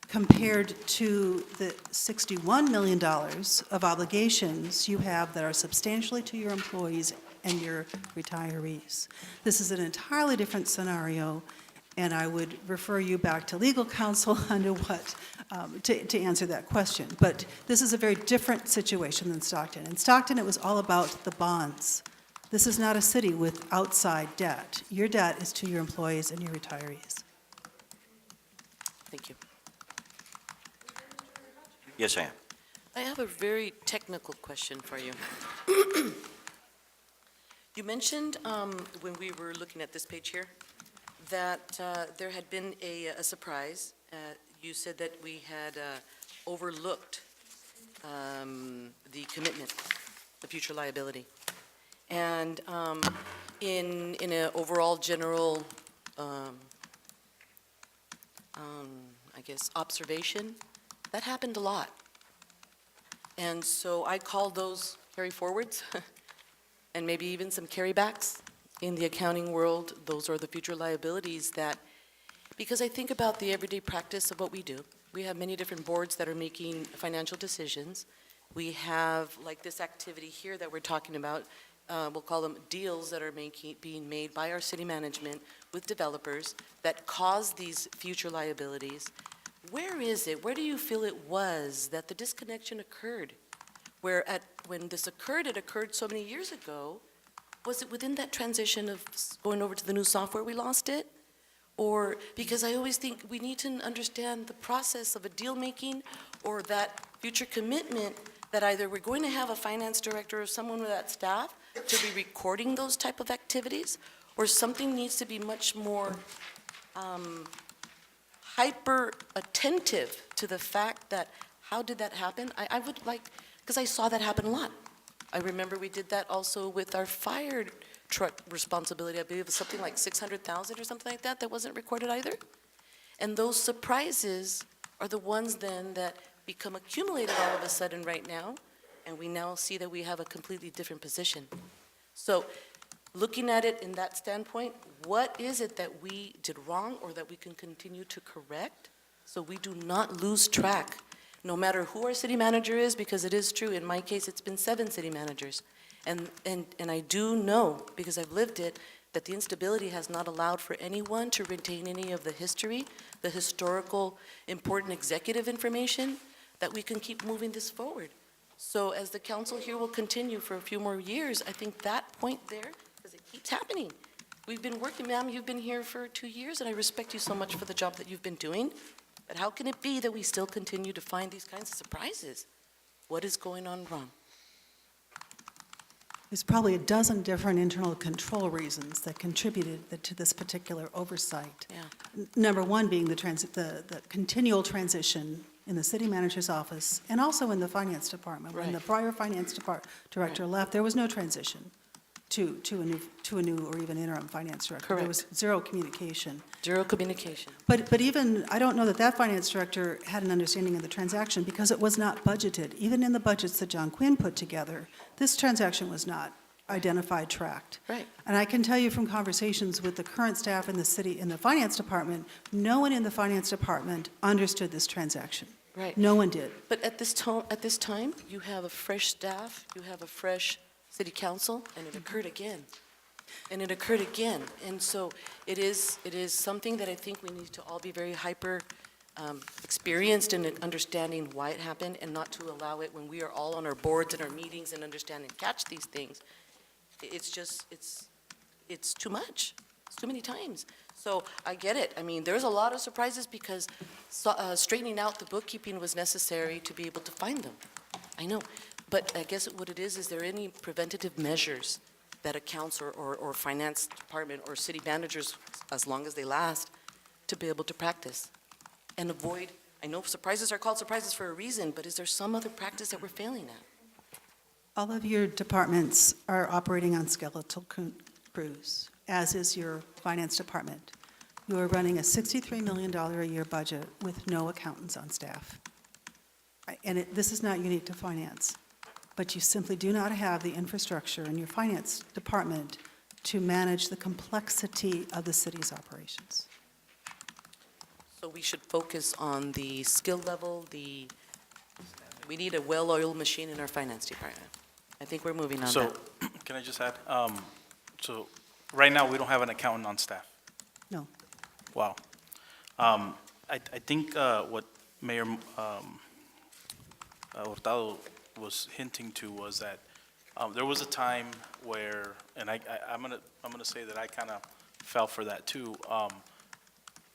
compared to the $61 million of obligations you have that are substantially to your employees and your retirees. This is an entirely different scenario, and I would refer you back to legal counsel under what, to answer that question. But this is a very different situation than Stockton. In Stockton, it was all about the bonds. This is not a city with outside debt. Your debt is to your employees and your retirees. Thank you. Yes, I am. I have a very technical question for you. You mentioned, when we were looking at this page here, that there had been a surprise. You said that we had overlooked the commitment, the future liability. And in an overall general, I guess, observation, that happened a lot. And so I call those carry forwards and maybe even some carrybacks. In the accounting world, those are the future liabilities that, because I think about the everyday practice of what we do. We have many different boards that are making financial decisions. We have, like this activity here that we're talking about, we'll call them deals that are being made by our city management with developers that cause these future liabilities. Where is it? Where do you feel it was that the disconnection occurred? When this occurred, it occurred so many years ago. Was it within that transition of going over to the new software we lost it? Or, because I always think we need to understand the process of a deal making or that future commitment that either we're going to have a finance director or someone with that staff to be recording those type of activities, or something needs to be much more hyper attentive to the fact that how did that happen? I would like, because I saw that happen a lot. I remember we did that also with our fire truck responsibility. I believe it was something like 600,000 or something like that wasn't recorded either. And those surprises are the ones then that become accumulated all of a sudden right now, and we now see that we have a completely different position. So looking at it in that standpoint, what is it that we did wrong or that we can continue to correct so we do not lose track, no matter who our city manager is, because it is true, in my case, it's been 7 city managers. And I do know, because I've lived it, that the instability has not allowed for anyone to retain any of the history, the historical, important executive information, that we can keep moving this forward. So as the council here will continue for a few more years, I think that point there, because it keeps happening. We've been working, ma'am, you've been here for 2 years, and I respect you so much for the job that you've been doing. But how can it be that we still continue to find these kinds of surprises? What is going on wrong? There's probably a dozen different internal control reasons that contributed to this particular oversight. Yeah. Number one being the continual transition in the city manager's office and also in the finance department. When the prior finance director left, there was no transition to a new or even interim finance director. Correct. There was zero communication. Zero communication. But even, I don't know that finance director had an understanding of the transaction because it was not budgeted. Even in the budgets that John Quinn put together, this transaction was not identified, tracked. Right. And I can tell you from conversations with the current staff in the city, in the finance department, no one in the finance department understood this transaction. Right. No one did. But at this time, you have a fresh staff, you have a fresh city council, and it occurred again. And it occurred again. And so it is something that I think we need to all be very hyper experienced in understanding why it happened and not to allow it when we are all on our boards and our meetings and understand and catch these things. It's just, it's too much. It's too many times. So I get it. I mean, there's a lot of surprises because straightening out the bookkeeping was necessary to be able to find them. I know. But I guess what it is there any preventative measures that accounts or finance department or city managers, as long as they last, to be able to practice and avoid, I know surprises are called surprises for a reason, but is there some other practice that we're failing at? All of your departments are operating on skeletal crews, as is your finance department. You are running a $63 million a year budget with no accountants on staff. And this is not unique to finance, but you simply do not have the infrastructure in your finance department to manage the complexity of the city's operations. So we should focus on the skill level, we need a well-oiled machine in our finance department. I think we're moving on So, that. can I just add? So, right now, we don't have an accountant on staff. No. Wow. I think what Mayor Hurtado was hinting to was that there was a time where, and I'm gonna say that I kind of fell for that too.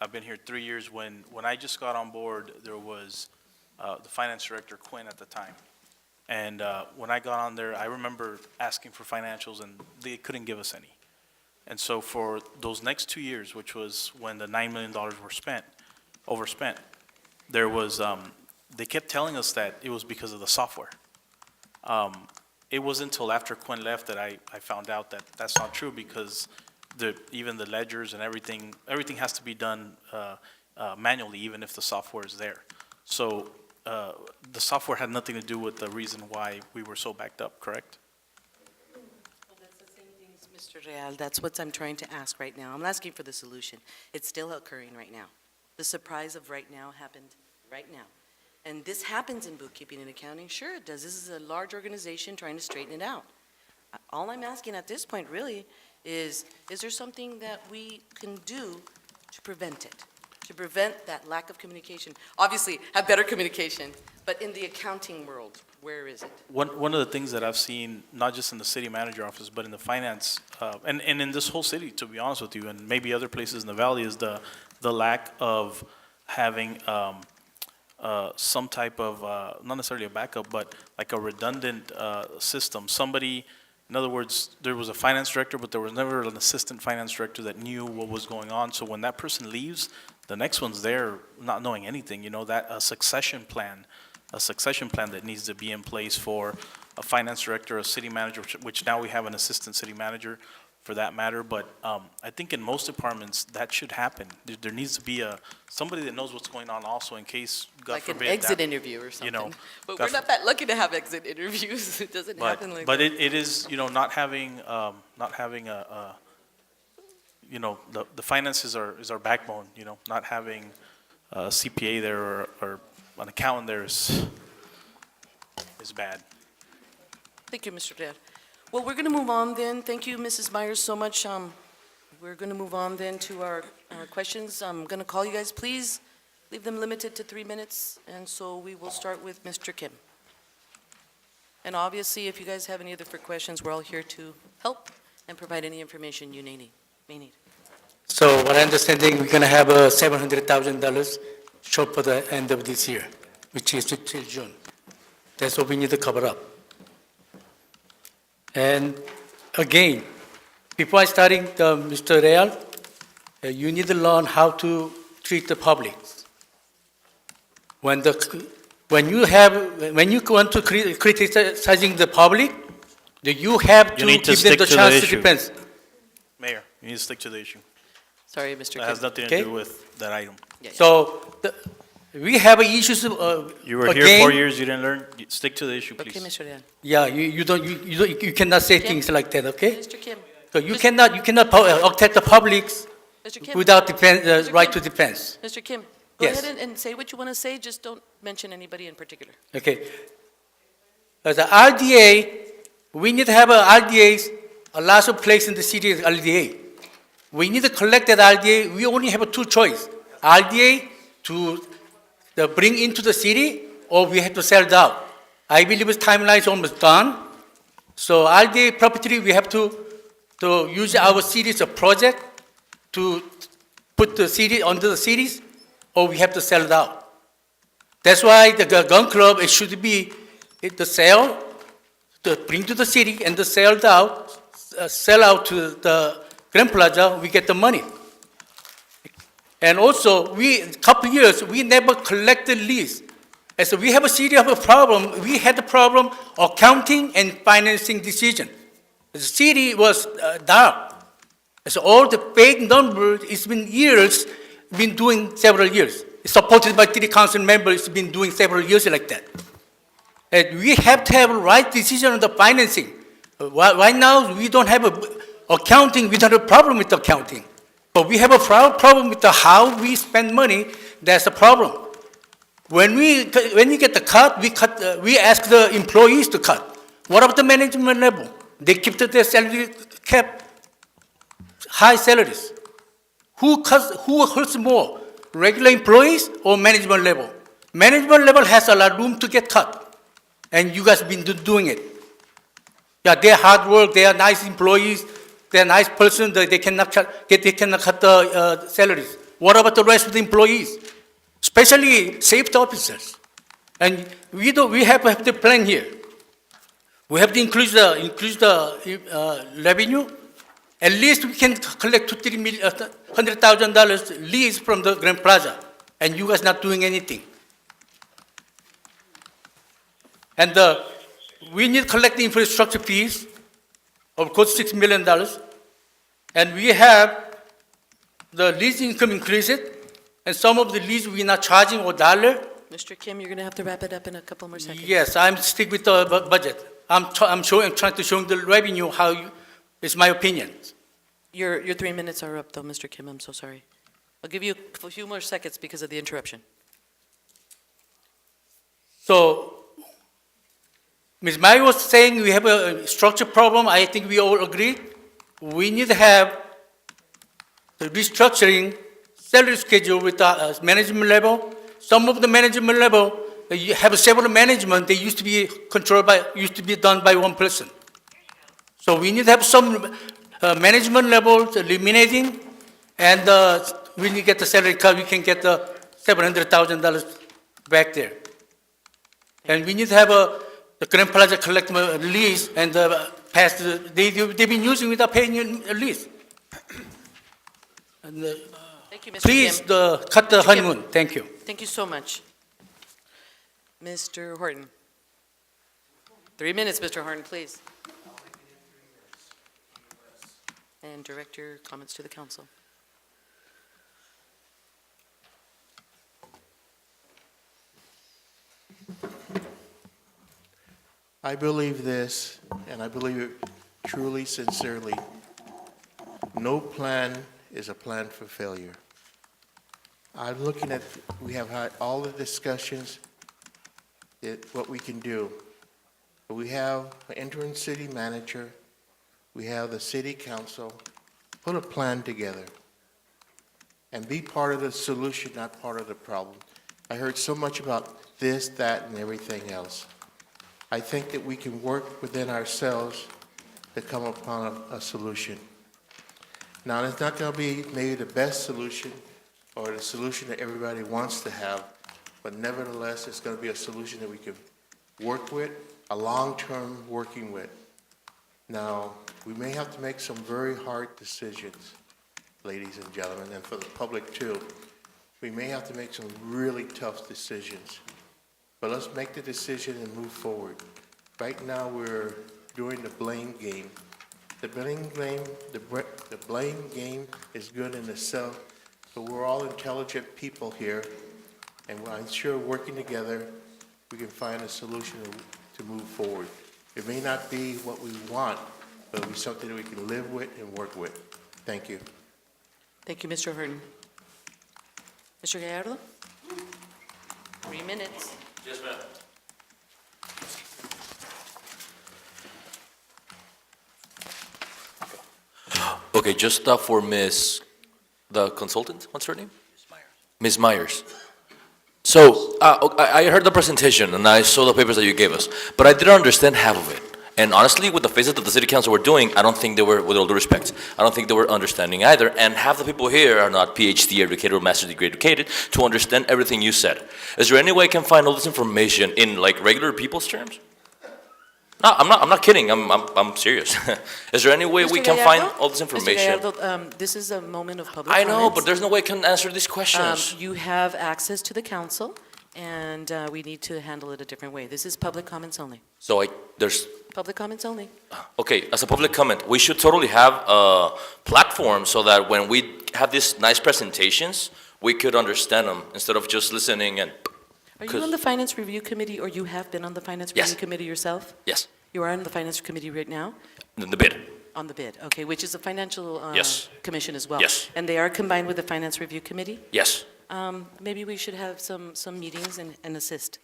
I've been here 3 years. When I just got on board, there was the finance director, Quinn, at the time. And when I got on there, I remember asking for financials, and they couldn't give us any. And so for those next 2 years, which was when the $9 million were overspent, there was, they kept telling us that it was because of the software. It wasn't until after Quinn left that I found out that that's not true, because even the ledgers and everything has to be done manually, even if the software is there. So the software had nothing to do with the reason why we were so backed up, correct? Well, that's the same thing as Mr. Real. That's what I'm trying to ask right now. I'm asking for the solution. It's still occurring right now. The surprise of right now happened right now. And this happens in bookkeeping and accounting. Sure it does. This is a large organization trying to straighten it out. All I'm asking at this point really is there something that we can do to prevent it? To prevent that lack of communication? Obviously, have better communication, but in the accounting world, where is it? One of the things that I've seen, not just in the city manager office, but in the finance, and in this whole city, to be honest with you, and maybe other places in the valley, is the lack of having some type of, not necessarily a backup, but like a redundant system. Somebody, in other words, there was a finance director, but there was never an assistant finance director that knew what was going on. So when that person leaves, the next one's there not knowing anything. You know, that a succession plan that needs to be in place for a finance director, a city manager, which now we have an assistant city manager for that matter. But I think in most departments that should happen. There needs to be somebody that knows what's going on also, in case, God forbid, like an exit interview or something. You know, but we're not that lucky to have exit interviews. It doesn't happen like but that. it is, you know, not having a you know, the finances is our backbone. You know, not having a CPA there or an accountant there is bad. Thank you, Mr. Real. Well, we're going to move on then. Thank you, Mrs. Myers, so much. We're going to move on then to our questions. I'm going to call you guys. Please leave them limited to 3 minutes, and so we will start with Mr. Kim. And obviously, if you guys have any other questions, we're all here to help and provide any information you may need. So what I'm understanding, we're going to have $700,000 short for the end of this year, which is till June. That's what we need to cover up. And again, before I starting, Mr. Real, you need to learn how to treat the public. When you want to criticizing the public, you have to give them the chance to defend. Mayor, you need to stick to the issue. Sorry, Mr. Kim. That has nothing to do with that item. Yeah, yeah. So we have issues. You were here 4 years, you didn't learn. Stick to the issue, please. Okay, Mr. Real. Yeah, you cannot say things like that, okay? Mr. Kim. So you cannot attack the public Mr. Kim. without Mr. right Kim. to defense. Mr. Kim, go Yes. ahead and say what you want to say. Just don't mention anybody in particular. Okay. As an RDA, we need to have RDAs, a lot of place in the city is RDA. We need to collect that RDA. We only have two choices. RDA to bring into the city, or we have to sell it out. I believe the timeline is almost done. So RDA property, we have to use our city as a project to put the city under the cities, or we have to sell it out. That's why the gun club, it should be the sale, to bring to the city and the sell out to the Grand Plaza, we get the money. And also, couple years, we never collected lease And so we have a city of a problem. We had the problem of accounting and financing decision. The city was dark. And so all the fake numbers, it's been years, been doing several years. It's supported by city council members, it's been doing several years like that. And we have to have a right decision on the financing. Right now, we don't have accounting, we don't have a problem with accounting. But we have a problem with how we spend money, that's the problem. When you get the cut, we ask the employees to cut. What about the management level? They keep their salary kept high salaries. Who hurts more, regular employees or management level? Management level has a lot of room to get cut, and you guys have been doing it. Yeah, they're hard work, they are nice employees, they're nice person, they cannot cut the salaries. What about the rest of the employees? Especially safety officers. And we have to plan here. We have to increase the revenue. At least we can collect $100,000 lease from the Grand Plaza, and you guys not doing anything. And we need to collect the infrastructure fees, of course, $6 million. And we have the lease income increases, and some of the lease we're not charging $1. Mr. Kim, you're going to have to wrap it up in a couple more seconds. Yes, I'm stick with the budget. I'm trying to show the revenue it's my opinion. Your 3 minutes are up, though, Mr. Kim. I'm so sorry. I'll give you a few more seconds because of the interruption. So, Ms. Mai was saying we have a structure problem. I think we all agree. We need to have the restructuring salary schedule with the management level. Some of the management level, you have several management. They used to be done by one person. So we need to have some management levels eliminating, and we need to get the salary cut. We can get the $700,000 back there. And we need to have the Grand Plaza collect lease and pass. They've been using without paying a lease. And, Thank you, Mr. please Kim. cut the Mr. Kim. honeymoon. Thank you. Thank you so much. Mr. Horton. 3 minutes, Mr. Horton, please. And direct your comments to the council. I believe this, and I believe it truly, sincerely. No plan is a plan for failure. I'm looking at, we have had all the discussions, what we can do. We have an interim city manager, we have the city council, put a plan together and be part of the solution, not part of the problem. I heard so much about this, that, and everything else. I think that we can work within ourselves to come upon a solution. Now, it's not going to be maybe the best solution or the solution that everybody wants to have, but nevertheless, it's going to be a solution that we can work with, a long-term working with. Now, we may have to make some very hard decisions, ladies and gentlemen, and for the public too. We may have to make some really tough decisions, but let's make the decision and move forward. Right now, we're doing the blame game. The blame game is good in itself, but we're all intelligent people here, and I'm sure working together, we can find a solution to move forward. It may not be what we want, but it'll be something that we can live with and work with. Thank you. Thank you, Mr. Horton. Mr. Gallardo? 3 minutes. Yes, ma'am. Okay, just for the consultant, what's her name? Ms. Myers. So, I heard the presentation and I saw the papers that you gave us, but I didn't understand half of it. And honestly, with the faces that the city council were doing, I don't think they were, with all due respect, I don't think they were understanding either. And half the people here are not PhD educated or master's degree educated to understand everything you said. Is there any way I can find all this information in like regular people's terms? No, I'm not kidding. I'm serious. Is there any way we can find all this information? Mr. Gallardo, this is a moment of public I know, comments. but there's no way I can answer these questions. You have access to the council, and we need to handle it a different way. This is public comments only. So there's, Public comments only. okay, as a public comment, we should totally have a platform so that when we have these nice presentations, we could understand them instead of just listening and. Are you on the Finance Review Committee, or you have been on the Finance Yes. Review Committee yourself? Yes, You are on the Finance Committee right now? the bid. On the bid, okay, which is a financial Yes. commission as well? Yes. And they are combined with the Finance Review Committee? Yes. Maybe we should have some meetings and assist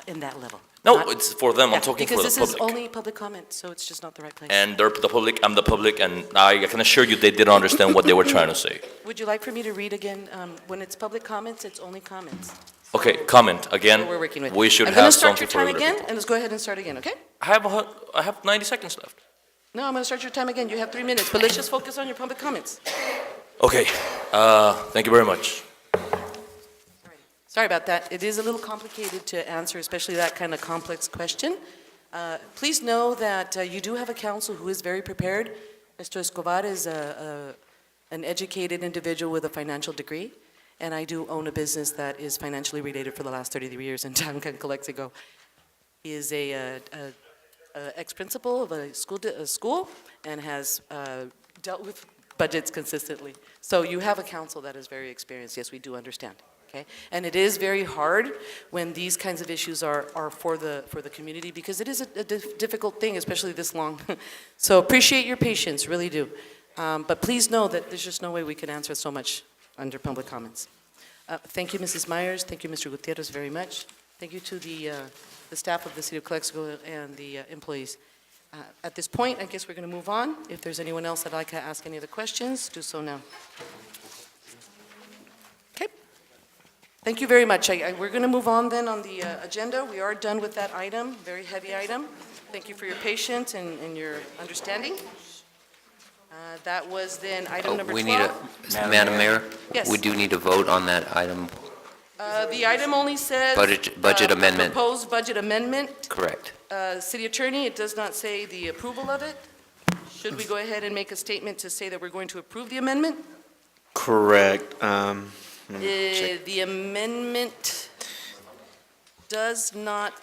in that level. No, Not- it's for them. I'm Yeah, talking for Because the this is public. only public comment, so it's just not the right place. And they're the public, I'm the public, and I can assure you they didn't understand what they were trying to say. Would you like for me to read again? When it's public comments, it's only comments. Okay, comment, again, What we're working with. we should I'm going have to start something your for time regular again, people. and let's go ahead and start again, okay? I have 90 seconds left. No, I'm going to start your time again. You have 3 minutes, but let's just focus on your public comments. Okay, thank you very much. Sorry about that. It is a little complicated to answer, especially that kind of complex question. Please know that you do have a council who is very prepared. Mr. Escobar is an educated individual with a financial degree, and I do own a business that is financially related for the last 33 years in downtown Calexico. He is a ex-principal of a school and has dealt with budgets consistently. So you have a council that is very experienced. Yes, we do understand. Okay? And it is very hard when these kinds of issues are for the community, because it is a difficult thing, especially this long. So appreciate your patience, really do. But please know that there's just no way we can answer so much under public comments. Thank you, Mrs. Myers. Thank you, Mr. Gutierrez, very much. Thank you to the staff of the City of Calexico and the employees. At this point, I guess we're going to move on. If there's anyone else that'd like to ask any other questions, do so now. Okay. Thank you very much. We're going to move on then on the agenda. We are done with that item, very heavy item. Thank you for your patience and your understanding. That was then item number 12. We need Madam Mayor? Yes. We do need to vote on that item. The item only says. Budget amendment. Proposed budget amendment. Correct. City Attorney, it does not say the approval of it. Should we go ahead and make a statement to say that we're going to approve the amendment? Correct. The amendment does not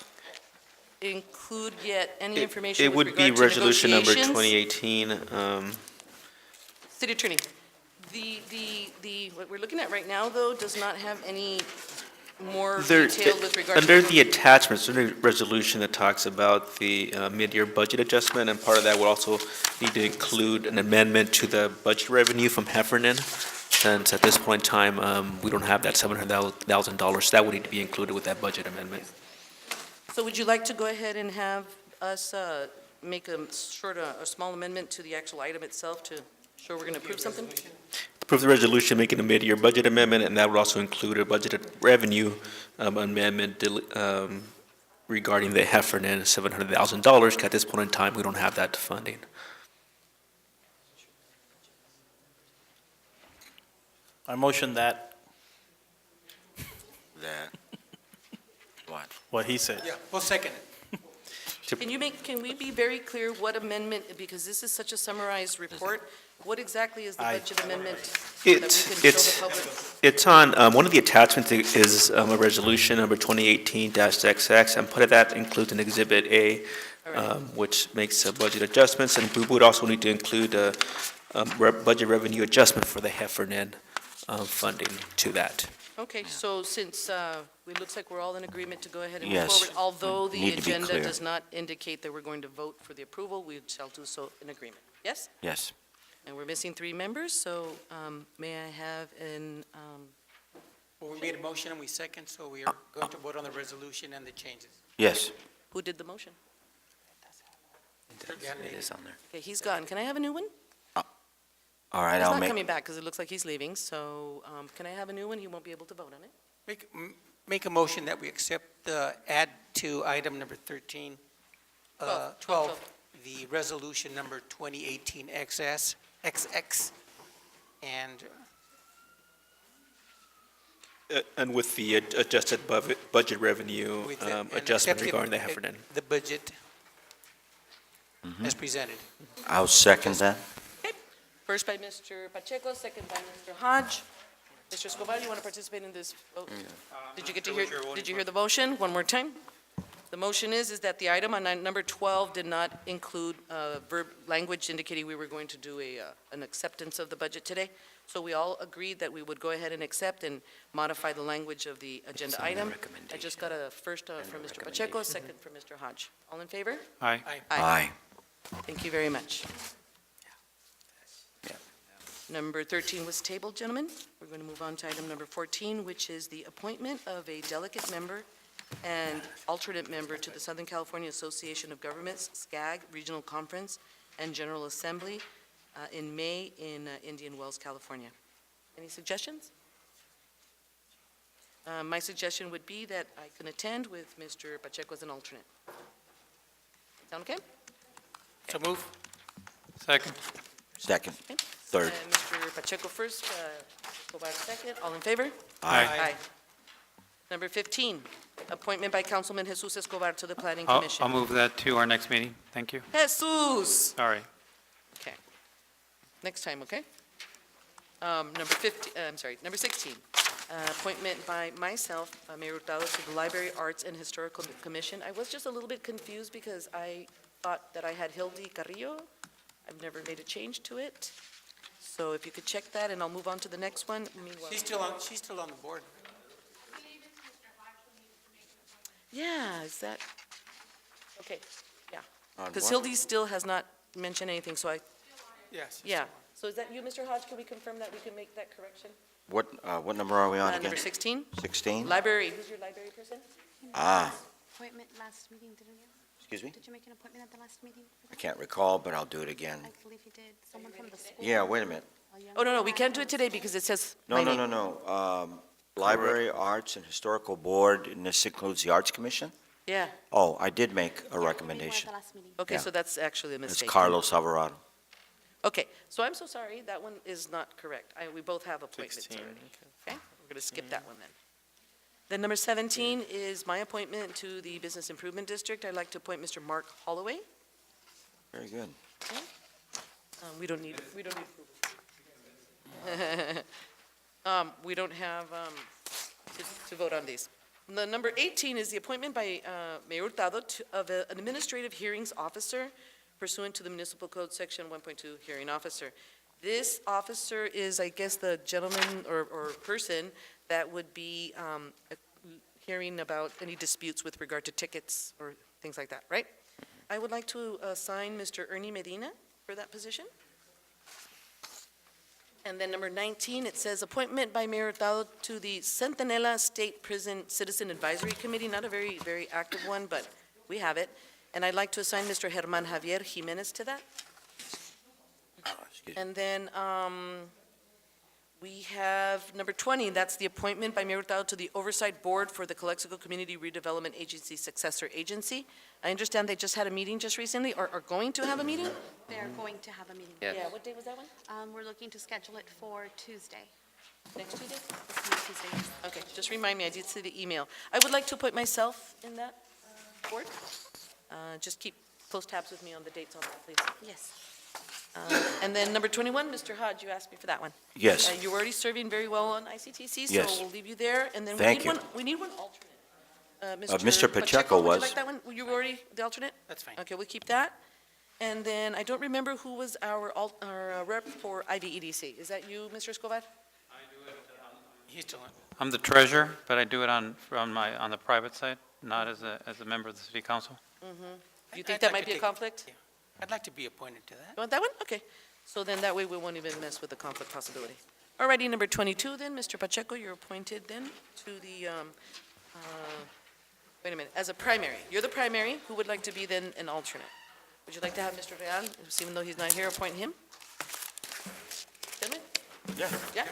include yet any information It with would be regard to resolution number negotiations. 2018. City Attorney, what we're looking at right now, though, does not have any more detail with regard to. Under the attachments, there's a resolution that talks about the mid-year budget adjustment, and part of that will also need to include an amendment to the budget revenue from Heffernan, since at this point in time, we don't have that $700,000. That would need to be included with that budget amendment. So would you like to go ahead and have us make a small amendment to the actual item itself to show we're going to approve something? Approve the resolution making a mid-year budget amendment, and that would also include a budgeted revenue amendment regarding the Heffernan $700,000. At this point in time, we don't have that funding. I motion that. What? What he said. Yeah, we'll second it. Can we be very clear what amendment, because this is such a summarized report, what exactly is the budget amendment that we can show the public? It's on, one of the attachments is a resolution number 2018-XX, and part of that includes an Exhibit A, which makes budget adjustments, and we would also need to include a budget revenue adjustment for the Heffernan funding to that. Okay, so since it looks like we're all in agreement to go ahead and move Yes. forward, although the Need to be agenda clear. does not indicate that we're going to vote for the approval, we shall do so in agreement. Yes? Yes. And we're missing 3 members, so may I have an, Well, we made a motion and we second, so we are going to vote on the resolution and the changes. Yes. who did the motion? It is on there. Okay, he's gone. Can I have a new one? All right, He's I'll not make, coming back because it looks like he's leaving, so can I have a new one? He won't be able to vote on it. Make a motion that we accept the add to item number 13, 12, the resolution number 2018 XX, And with the adjusted budget revenue with the- and adjustment accept regarding the Heffernan. the budget as presented. I'll second that. First by Mr. Pacheco, second by Mr. Hodge. Mr. Escobar, you want to participate in this vote? Did you get to hear, did you hear the motion? One more time. The motion is that the item on number 12 did not include verb language indicating we were going to do an acceptance of the budget today. So we all agreed that we would go ahead and accept and modify the language of the agenda item. I just got a first from Mr. Pacheco, a second from Mr. Hodge. All in favor? Aye. Aye. Thank you very much. Number 13 was tabled, gentlemen. We're going to move on to item number 14, which is the appointment of a delegate member and alternate member to the Southern California Association of Governments, SCAG, Regional Conference and General Assembly in May in Indian Wells, California. Any suggestions? My suggestion would be that I can attend with Mr. Pacheco as an alternate. Sound okay? So move. Second. Second. Okay. Third. Mr. Pacheco first, Escobar second. All in favor? Aye. Number 15, appointment by Councilman Jesus Escobar to the Planning I'll Commission. move that to our next meeting. Thank you. Jesus! Sorry. Okay. Next time, okay? Number 16, appointment by myself, Mayor Hurtado, to the Library, Arts, and Historical Commission. I was just a little bit confused because I thought that I had Hildy Carrillo. I've never made a change to it. So if you could check that, and I'll move on to the next one. Meanwhile- She's still on the board. Yeah, is that, okay, yeah. On Because what? Hildy still has not mentioned anything, so Yes. yeah. So is that you, Mr. Hodge? Can we confirm that we can make that correction? What number are we on again? Number 16? 16? Library, who's your library person? Ah, Appointment last meeting, didn't you? excuse me? Did you make an appointment at the last meeting? I can't recall, but I'll do it again. I believe you did. Someone from the school. Yeah, wait a minute. Oh, no, we can't do it today because it says my No, name. no. Library, Arts, and Historical Board, and this includes the Arts Commission? Yeah, Oh, I did make a We were recommendation. at the last meeting. okay, Yeah. so that's actually a It's mistake. Carlos Alvarado. Okay, so I'm so sorry, that one is not correct. We both have appointments 16, already. Okay, we're going to skip that one then. Then number 17 is my appointment to the Business Improvement District. I'd like to appoint Mr. Mark Holloway. Very good. We don't need approval. We don't have to vote on these. The number 18 is the appointment by Mayor Hurtado of an administrative hearings officer pursuant to the Municipal Code Section 1.2 hearing officer. This officer is, I guess, the gentleman or person that would be hearing about any disputes with regard to tickets or things like that, right? I would like to assign Mr. Ernie Medina for that position. And then number 19, it says appointment by Mayor Hurtado to the Centinela State Prison Citizen Advisory Committee, not a very, very active one, but we have it. And I'd like to assign Mr. Germán Javier Jiménez to that. Excuse me. And then we have number 20, that's the appointment by Mayor Hurtado to the Oversight Board for the Calexico Community Redevelopment Agency Successor Agency. I understand they just had a meeting just recently, or are going to have a meeting? They're going to have a meeting. Yes. Yeah, what day was that one? We're looking to schedule it for Tuesday. Next Tuesday? This coming Tuesday, yes. Okay, just remind me, I did see the email. I would like to appoint myself in that board. Just keep close tabs with me on the dates on that, please. Yes. And then number 21, Mr. Hodge, you asked me for that one. Yes. You're already serving very well on ICTC, so Yes. we'll leave you there. And then Thank you. we need one alternate. Mr. Pacheco would was. you like that one? Were you already the alternate? That's fine. Okay, we'll keep that. And then I don't remember who was our rep for IVEDC. Is that you, Mr. Escobar? He's still on. I'm the treasurer, but I do it on the private side, not as a member of the city council. Do you think I'd that like might to be a take- conflict? yeah. I'd like to be appointed to that. You want that one? Okay. So then that way we won't even mess with the conflict possibility. Alrighty, number 22 then, Mr. Pacheco, you're appointed then to the, wait a minute, as a primary. You're the primary. Who would like to be then an alternate? Would you like to have Mr. Real, even though he's not here, appoint him? Gentlemen? Yeah. Yeah?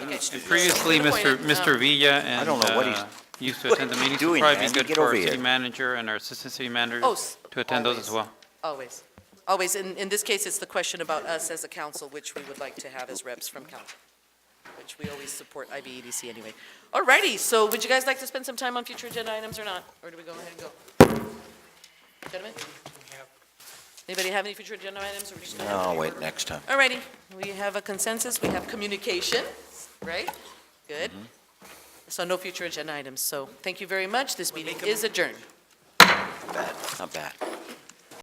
Okay. Previously, Appointed, Mr. Villa I don't know what he's- used to what attend the are you meetings. It would doing, probably be man? good Get for our over city here. manager and our assistant city manager Oh, to attend those as always. well. Always. Always. In this case, it's the question about us as a council, which we would like to have as reps from council, which we always support IBEDC anyway. Alrighty, so would you guys like to spend some time on future agenda items or not? Or do we go ahead and go? Gentlemen? Anybody have any future agenda items? Or we're just gonna No, I'll wait next time. Alrighty, we have a consensus, we have communication, right? Good. So no future agenda items. So thank you very much. This meeting is adjourned. Not bad, not bad.